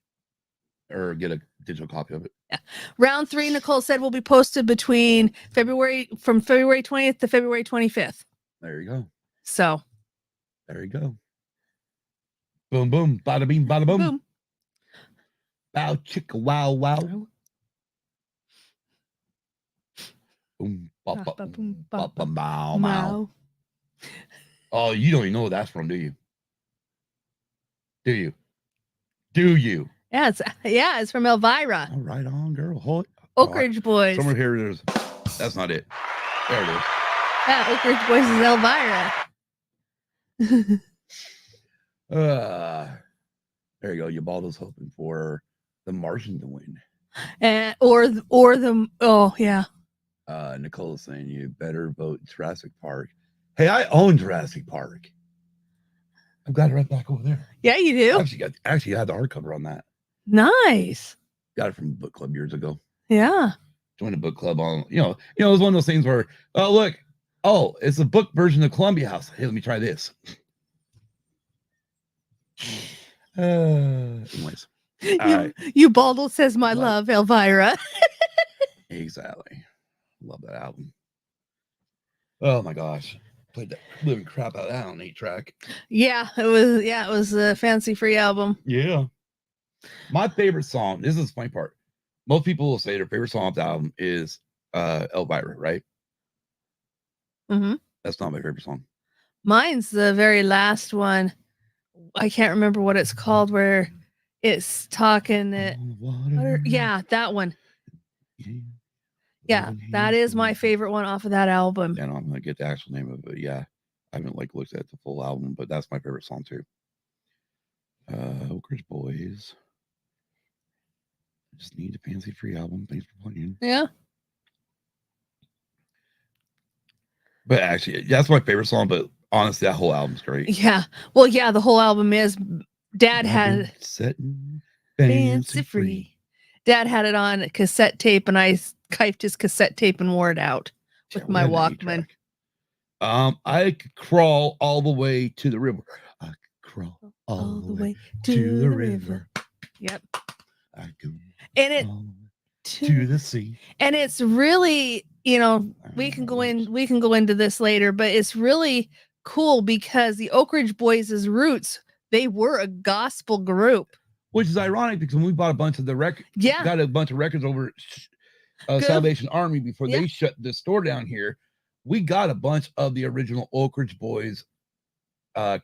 or get a digital copy of it. Yeah. Round 3, Nicole said, will be posted between February 20th to February 25th. There you go. So. There you go. Boom, boom. Bada bing, bada boom. Boom. Bow, chicka, wow, wow. Boom, bop, bop, boom, bop, bop, bow, mow. Oh, you don't even know what that's from, do you? Do you? Yeah, it's from Elvira. All right on, girl. Hold Oak Ridge Boys. Somewhere here it is. That's not it. There it is. Yeah, Oak Ridge Boys is Elvira. There you go. Ubaldo's hoping for the Martian to win. Nicole's saying you better vote Jurassic Park. Hey, I own Jurassic Park. I've got it right back over there. Yeah, you do. Actually had the hardcover on that. Nice. Got it from book club years ago. Yeah. Joined a book club on, it was one of those things where, it's a book version of Columbia House. Hey, let me try this. Anyways. You, right. Ubaldo says my What? love, Elvira. Exactly. Love that album. Oh my gosh. Played that living crap out of that on 8-track. Yeah, it was a fancy free album. Yeah. My favorite song, this is the funny part. Most people will say their favorite song off the album is Elvira, right? Hmm. That's not my favorite song. Mine's the very last one. I can't remember what it's called, where it's talking that. Yeah, that one. Yeah, that is my favorite one off of that album. And I'm gonna get the actual name of it. Yeah, I haven't like looked at the full album, but that's my favorite song too. Oak Ridge Boys. I just need a fancy free album. Thanks for playing. Yeah. But actually, that's my favorite song. But honestly, that whole album's great. Yeah. Well, yeah, the whole album is. Dad had setting fancy free. Dad had it on cassette tape, and I kifed his cassette tape and wore it out with my Walkman. I could crawl all the way to the river. I could crawl all the way to the river. Yep. I go and it to the sea. And it's really, we can go into this later, but it's really cool because the Oak Ridge Boys' roots, they were a gospel group. Which is ironic because when we bought a bunch of the records, got a bunch of records over Salvation Army before they shut the store down here, we got a bunch of the original Oak Ridge Boys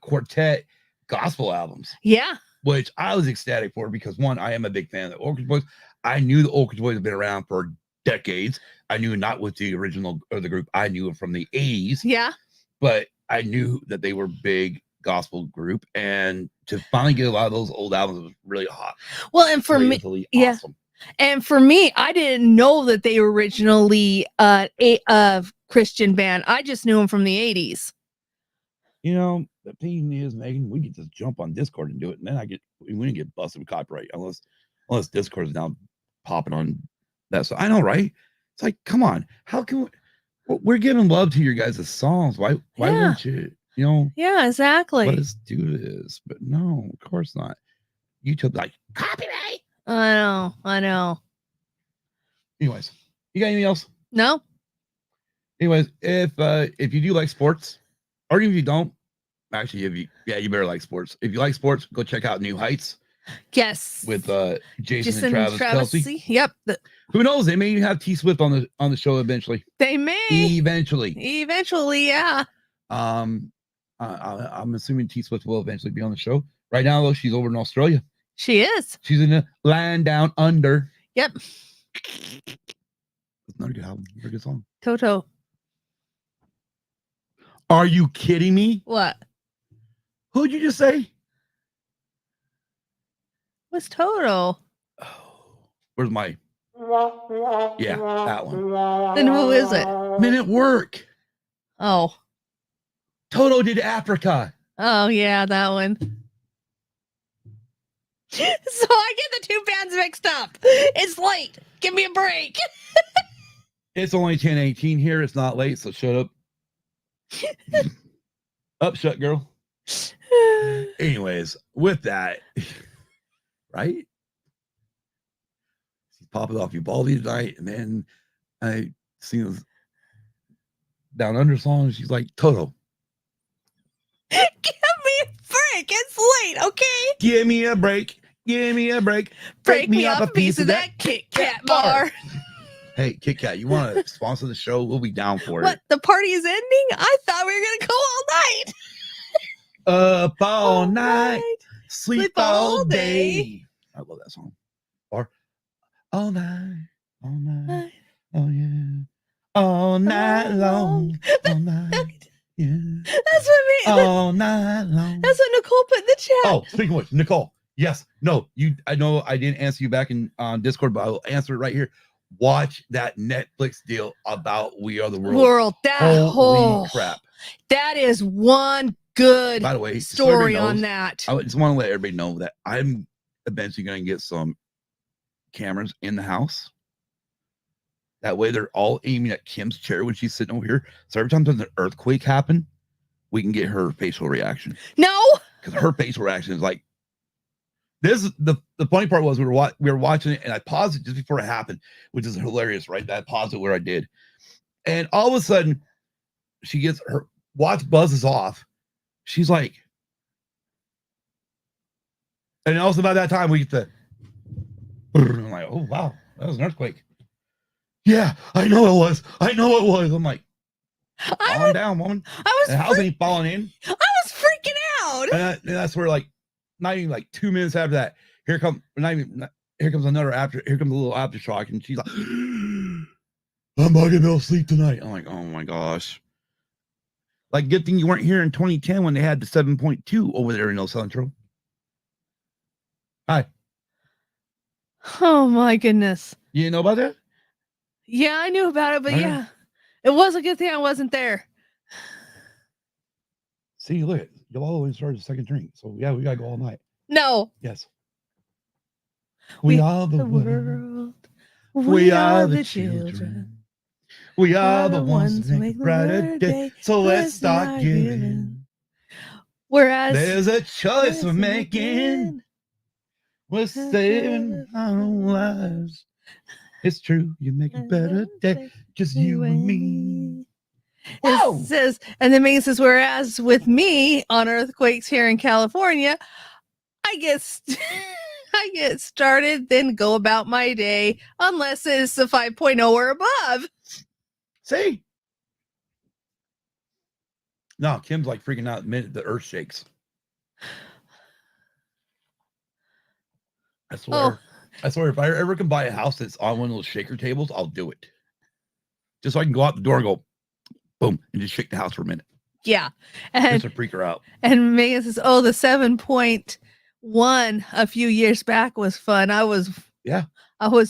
quartet gospel albums. Yeah. Which I was ecstatic for because, one, I am a big fan of the Oak Ridge Boys. I knew the Oak Ridge Boys have been around for decades. I knew not with the original or the group. I knew it from the 80s. Yeah. But I knew that they were big gospel group, and to finally get a lot of those old albums was really hot. Well, and for me, awesome. And for me, I didn't know that they were originally a Christian band. I just knew them from the 80s. The thing is, Megan, we could just jump on Discord and do it, and then we didn't get busted with copyright unless Discord is now popping on that. So I know, right? It's like, come on, how can we're giving love to your guys' songs? Why wouldn't you? Yeah, exactly. Let us do this, but no, of course not. YouTube like copyright. I know. Anyways, you got anything else? No. Anyways, if you do like sports, or even if you don't, actually, you better like sports. If you like sports, go check out New Heights. Yes. With Jason and Travis Kelce. Yep. Who knows? They may even have T Swift on the show eventually. They may. Eventually, yeah. I'm assuming T Swift will eventually be on the show. Right now, though, she's over in Australia. She is. She's in the land down under. Yep. It's not a good album. Very good song. Toto. Are you kidding me? What? Who'd you just say? What's Toto? Oh, where's my? Yeah, that one. Then who is it? Men at Work. Oh. Toto did Africa. Oh, yeah, that one. So I get the two bands mixed up. It's late. Give me a break. It's only 10:18 here. It's not late, so shut up. Up, shut, girl. Anyways, with that, right? She's popping off Ubaldi tonight, and then I seen this Down Under song, and she's like, Toto. Give me a break. It's late, okay? Give me a break. Give me a break. Break me up a piece of that Kit Kat bar. Hey, Kit Kat, you want to sponsor the show? We'll be down for What? it. The party is ending? I thought we were going to go all night. Up all night, sleep all day. I love that song. Or all night, oh yeah, all night long, all night, yeah. That's what all night long. That's what Nicole put in the chat. Oh, speaking of which, Nicole, yes, no, I know I didn't answer you back on Discord, but I will answer it right here. Watch that Netflix deal about We Are the World. Holy crap! That is one good, by the way, story on that. I just want to let everybody know that I'm eventually going to get some cameras in the house. That way, they're all aiming at Kim's chair when she's sitting over here. So every time there's an earthquake happen, we can get her facial reaction. No, because her facial reaction is like, This the funny part was we were watching it, and I paused it just before it happened, which is hilarious, right? That paused it where I did, and all of a sudden, she gets her watch buzzes off. She's like, and also by that time we get the. I'm like, oh wow, that was an earthquake. Yeah, I know it was. I'm like, calm down, woman. The house ain't falling in. I was freaking out. And that's where, like, not even like 2 minutes after that, here comes a little aftershock, and she's like, I'm not gonna be able to sleep tonight. I'm like, oh my gosh. Like, good thing you weren't here in 2010 when they had the 7.2 over there in El Centro. Hi. Oh my goodness. You didn't know about that? Yeah, I knew about it, but I know. yeah, it was a good thing I wasn't there. See, look, you'll always start a second drink. So yeah, we gotta go all night. No. Yes. We are the world. We are the children. We are the ones that make a brighter day. So let's start giving. Whereas There's a choice we're making. We're saving our own lives. It's true. You make a better day. Just you and me. It says, and then Megan says, whereas with me on earthquakes here in California, I get started, then go about my day, unless it's a 5.0 or above. See? No, Kim's like freaking out the minute the earth shakes. I swear. I swear, if I ever can buy a house that's on one of those shaker tables, I'll do it. Just so I can go out the door and go, boom, and just shake the house for a minute. Yeah. And, Just to freak her out. and Megan says, oh, the 7.1 a few years back was fun. I was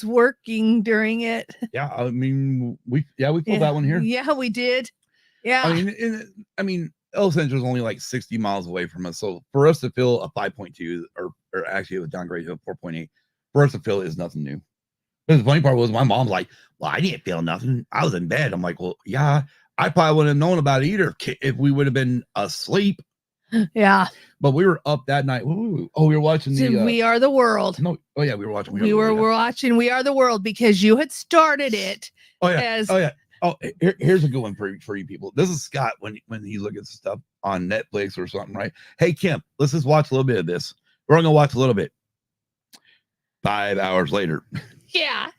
working during it. Yeah, I mean, we pulled that one here. Yeah, we did. Yeah. I mean, El Centro is only like 60 miles away from us. So for us to feel a 5.2, or actually it was downgraded to a 4.8, for us to feel it is nothing new. But the funny part was my mom's like, well, I didn't feel nothing. I was in bed. I'm like, well, yeah, I probably wouldn't have known about it either if we would have been asleep. Yeah. But we were up that night. Ooh. Oh, we were watching the We Are the World. No. Oh yeah, we were watching. We were watching We Are the World because you had started it. Oh yeah. Oh, here's a good one for you people. This is Scott when he looks at stuff on Netflix or something, right? Hey Kim, let's just watch a little bit of this. We're gonna watch a little bit. 5 hours later. Yeah.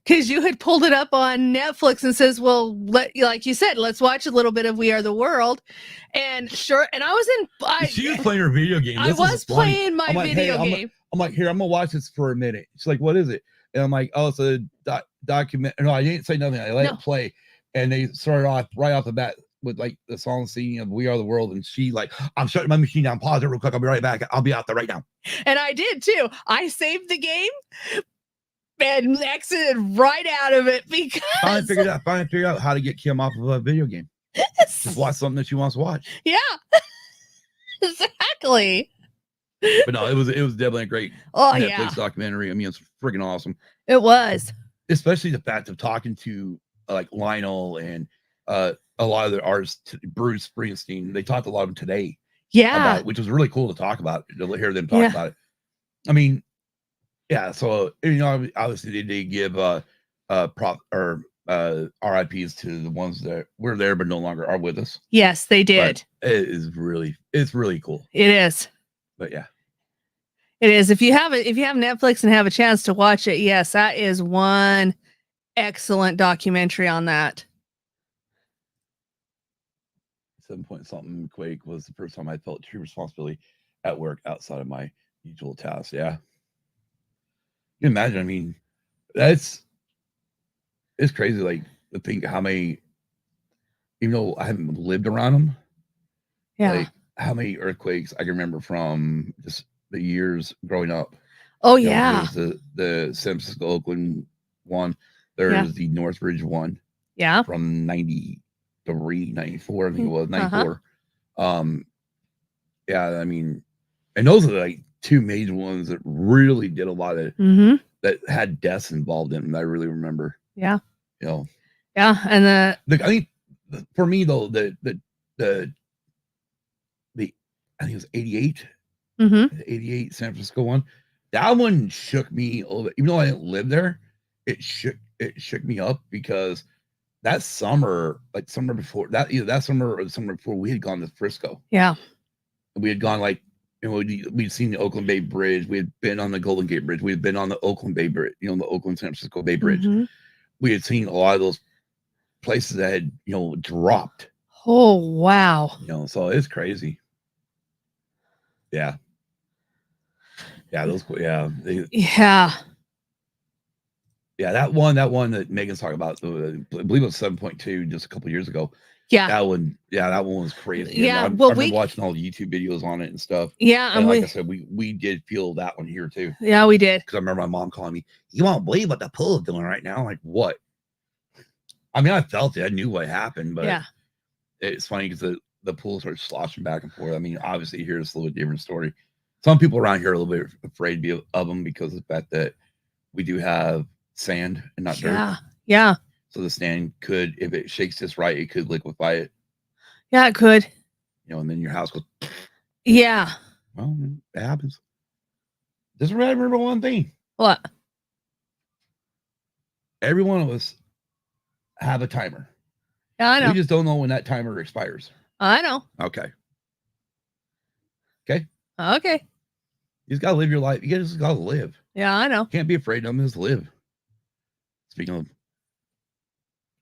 Because you had pulled it up on Netflix and says, well, like you said, let's watch a little bit of We Are the World. And I was she was playing her video game. I was playing my video game. I'm like, here, I'm gonna watch this for a minute. She's like, what is it? And I'm like, oh, it's a document. No, I didn't say nothing. I let it play. And they started off right off the bat with like the song singing of We Are the World. And she like, I'm shutting my machine down. Pause it real quick. I'll be right back. I'll be out there right now. And I did too. I saved the game and exited right out of it because Finally figured out how to get Kim off of a video game. Just watch something that she wants to watch. Yeah. Exactly. But no, it was definitely a great Netflix documentary. I mean, it's freaking awesome. It was. Especially the fact of talking to like Lionel and a lot of the artists, Bruce Springsteen. They talked a lot of them today. Yeah. About it, which was really cool to talk about, to hear them talk about it. I mean, yeah, so obviously they did give RIPs to the ones that were there but no longer are with us. Yes, they did. But it's really cool. It is. But yeah. It is. If you have Netflix and have a chance to watch it, yes, that is one excellent documentary on that. 7-point-something quake was the first time I felt true responsibility at work outside of my usual tasks. Yeah. You can imagine, I mean, it's crazy, like, to think how many, even though I haven't lived around them, like, how many earthquakes I can remember from just the years growing up. Oh, yeah. There's the San Francisco Oakland one. There's the Northbridge one. Yeah. From 93, 94, I think it was, 94. Yeah, I mean, and those are like two major ones that really did a lot of that had deaths involved in them. I really remember. Yeah. You know. Yeah, and I think for me though, the I think it was 88 Mm-hmm. The 88 San Francisco one. That one shook me a little bit. Even though I didn't live there, it shook me up because that summer, like summer before that, either that summer or the summer before, we had gone to Frisco. Yeah. We had gone like, we'd seen the Oakland Bay Bridge. We had been on the Golden Gate Bridge. We had been on the Oakland Bay Bridge, the Oakland San Francisco Bay Bridge. Mm-hmm. We had seen a lot of those places that had, dropped. Oh, wow. So it's crazy. Yeah. Yeah, Yeah. Yeah, that one that Megan's talking about, I believe it was 7.2 just a couple years ago. Yeah. That one was crazy. Yeah, I remember watching all the YouTube videos on it and stuff. Yeah, and like I said, we did feel that one here too. Yeah, we did. Because I remember my mom calling me, "You won't believe what the pool is doing right now." I'm like, what? I mean, I felt it. I knew what happened, but yeah, it's funny because the pool started sloshing back and forth. I mean, obviously here it's a little bit different story. Some people around here are a little bit afraid of them because of the fact that we do have sand and not dirt. Yeah. So the sand could, if it shakes just right, it could liquefy it. Yeah, it could. And then your house goes. Yeah. Well, it happens. Just remember one thing. What? Every one of us have a timer. Yeah, I know. We just don't know when that timer expires. I know. Okay. Okay. You just gotta live your life. You just gotta live. Yeah, I know. Can't be afraid of them. Just live. Speaking of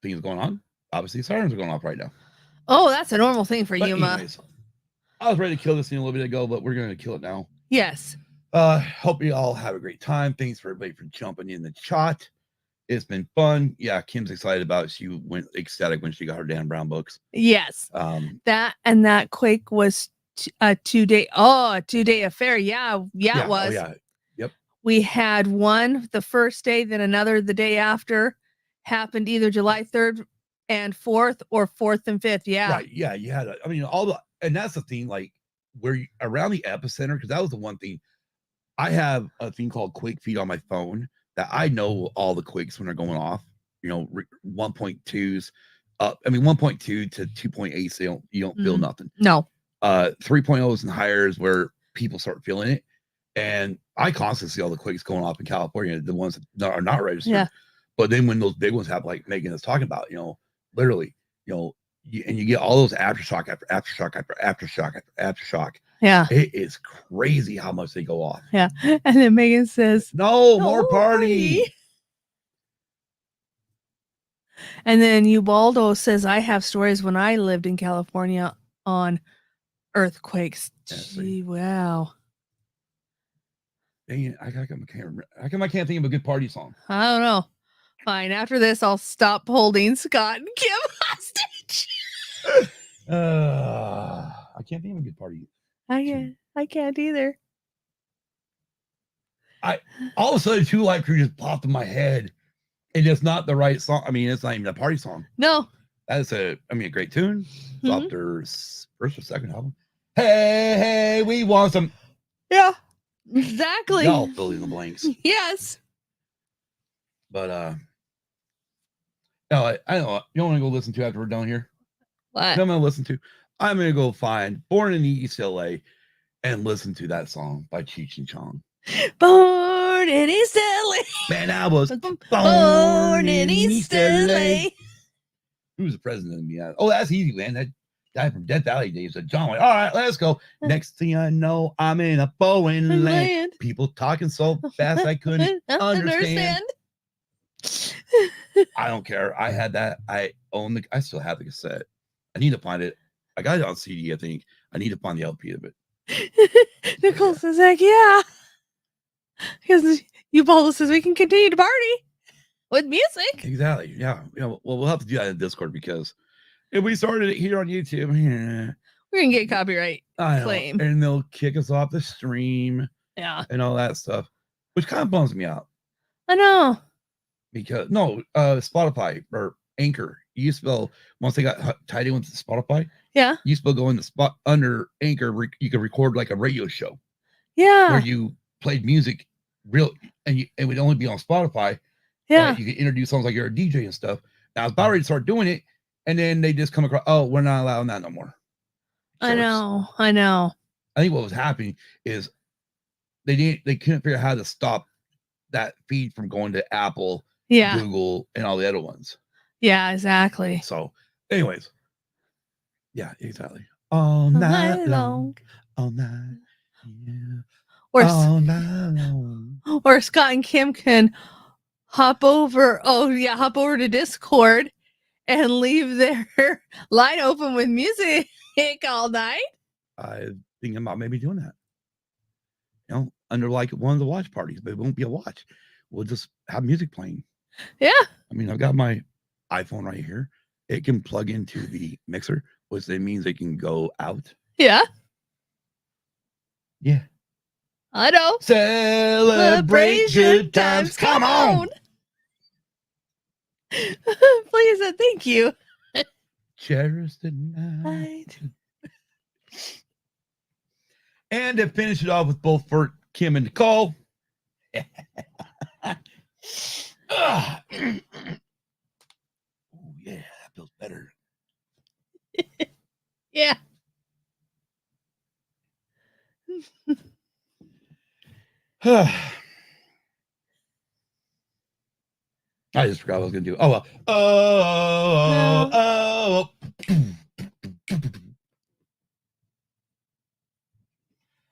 things going on, obviously sirens are going off right now. Oh, that's a normal thing for But you, Ma. anyways, I was ready to kill this thing a little bit ago, but we're going to kill it now. Yes. Hope you all have a great time. Thanks for everybody for jumping in the chat. It's been fun. Yeah, Kim's excited about it. She went ecstatic when she got her Dan Brown books. Yes. That quake was a 2-day affair. Yeah, it was. Oh, yeah. Yep. We had one the first day, then another the day after. Happened either July 3rd and 4th or 4th and 5th. Yeah. Right. Yeah. You had, and that's the thing, like around the epicenter, because that was the one thing. I have a thing called Quake Feed on my phone that I know all the quakes when they're going off, 1.2s up. 1.2 to 2.8, so you don't feel nothing. No. 3.0s and higher is where people start feeling it. And I constantly see all the quakes going off in California, the ones that are not registered. Yeah. But then when those big ones happen, like Megan is talking about, literally, and you get all those aftershock after aftershock after aftershock after aftershock. Yeah. It is crazy how much they go off. Yeah. And then Megan says, no more party. And then Ubaldo says, I have stories when I lived in California on earthquakes. Gee, wow. Dang it, how come I can't think of a good party song? I don't know. Fine. After this, I'll stop holding Scott and Kim hostage. I can't think of a good party. I can't either. All of a sudden, Two Live Crew just popped in my head, and it's not the right song. It's not even a party song. No, that is a great tune. It's off their first or second album. Hey, we want some. Yeah, exactly. Y'all fill in the blanks. Yes, but no, I know you don't want to go listen to after we're done here. What? I'm gonna listen to. I'm gonna go find Born in East LA and listen to that song by Cheech and Chong. Born in East LA. Man, I was born in East LA. Who's the president of me? Oh, that's easy, man. That guy from Death Valley days. John went, all right, let's go. Next thing I know, I'm in a foreign land. People talking so fast I couldn't understand. I don't care. I had that. I still have the cassette. I need to find it. I got it on CD, I think. I need to find the LP of it. Nicole says, heck yeah. Because Ubaldo says we can continue to party with music. Exactly. Yeah. Well, we'll have to do that in Discord because if we started it here on YouTube, we're going to get copyright claim. And they'll kick us off the stream. Yeah. And all that stuff, which kind of bums me out. I know. Because, Spotify or Anchor. You used to go, once they got tied in with Spotify, you used to go in the spot under Anchor, you could record like a radio show. Yeah. Where you played music and it would only be on Spotify. Yeah. You could introduce songs like you're a DJ and stuff. Now I was about ready to start doing it, and then they just come across, we're not allowing that no more. Jerks. I know. I think what was happening is they couldn't figure out how to stop that feed from going to Apple, Yeah. Google, and all the other ones. Yeah, exactly. So, anyways, yeah, exactly. All night long, all night, yeah, all night long. Or Scott and Kim can hop over to Discord and leave their line open with music all night. I'm thinking about maybe doing that. You know, under like one of the watch parties, but it won't be a watch. We'll just have music playing. Yeah. I mean, I've got my iPhone right here. It can plug into the mixer, which that means it can go out. Yeah. Yeah. I know. Celebrate good times. Come on. Please and thank you. Cherish the night. And to finish it off with both for Kim and Nicole. Oh, yeah, that feels better. Yeah. I just forgot what I was going to do. Oh, well. Oh.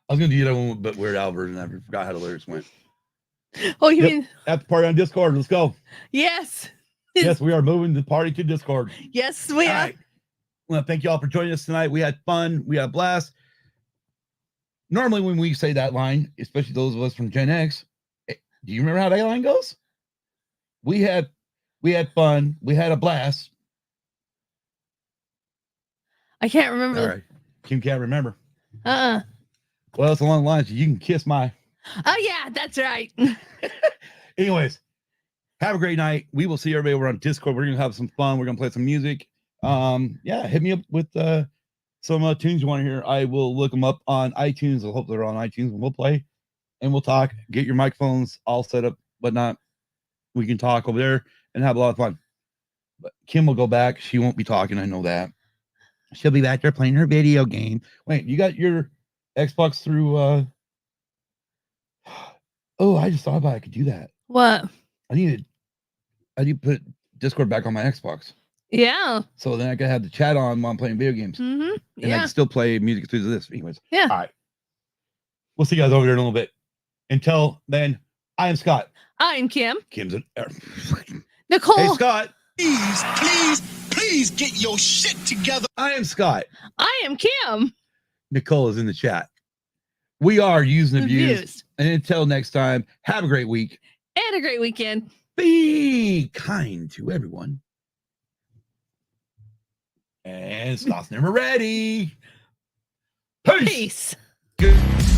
I was going to do that one, but Weird Al version. I forgot how the lyrics went. Oh, you mean After party on Discord? Let's go. yes. Yes, we are moving the party to Discord. Yes, we All are. right. Well, thank you all for joining us tonight. We had fun. We had a blast. Normally, when we say that line, especially those of us from Gen X, do you remember how that line goes? We had fun. We had a blast. I can't remember. All right. Kim can't remember. Uh-uh. Well, it's along the lines. You can kiss my. Oh, yeah, that's right. Anyways, have a great night. We will see everybody over on Discord. We're going to have some fun. We're going to play some music. Yeah, hit me up with some tunes you want to hear. I will look them up on iTunes. I hope they're on iTunes, and we'll play and we'll talk. Get your microphones all set up, whatnot. We can talk over there and have a lot of fun. But Kim will go back. She won't be talking. I know that. She'll be back there playing her video game. Wait, you got your Xbox through? Oh, I just thought about it. I could do that. What? I need to put Discord back on my Xbox. Yeah. So then I could have the chat on while I'm playing video games. Mm-hmm. And I Yeah. can still play music through this. Anyways. Yeah. All right. We'll see you guys over there in a little bit. Until then, I am Scott. I'm Kim. Kim's an Nicole. Hey, Scott. Please get your shit together. I am Scott. I am Kim. Nicole is in the chat. We are using the views. Abused. And until next time, have a great week. And a great weekend. Be kind to everyone. And Scott's never ready. Peace. Peace. Good.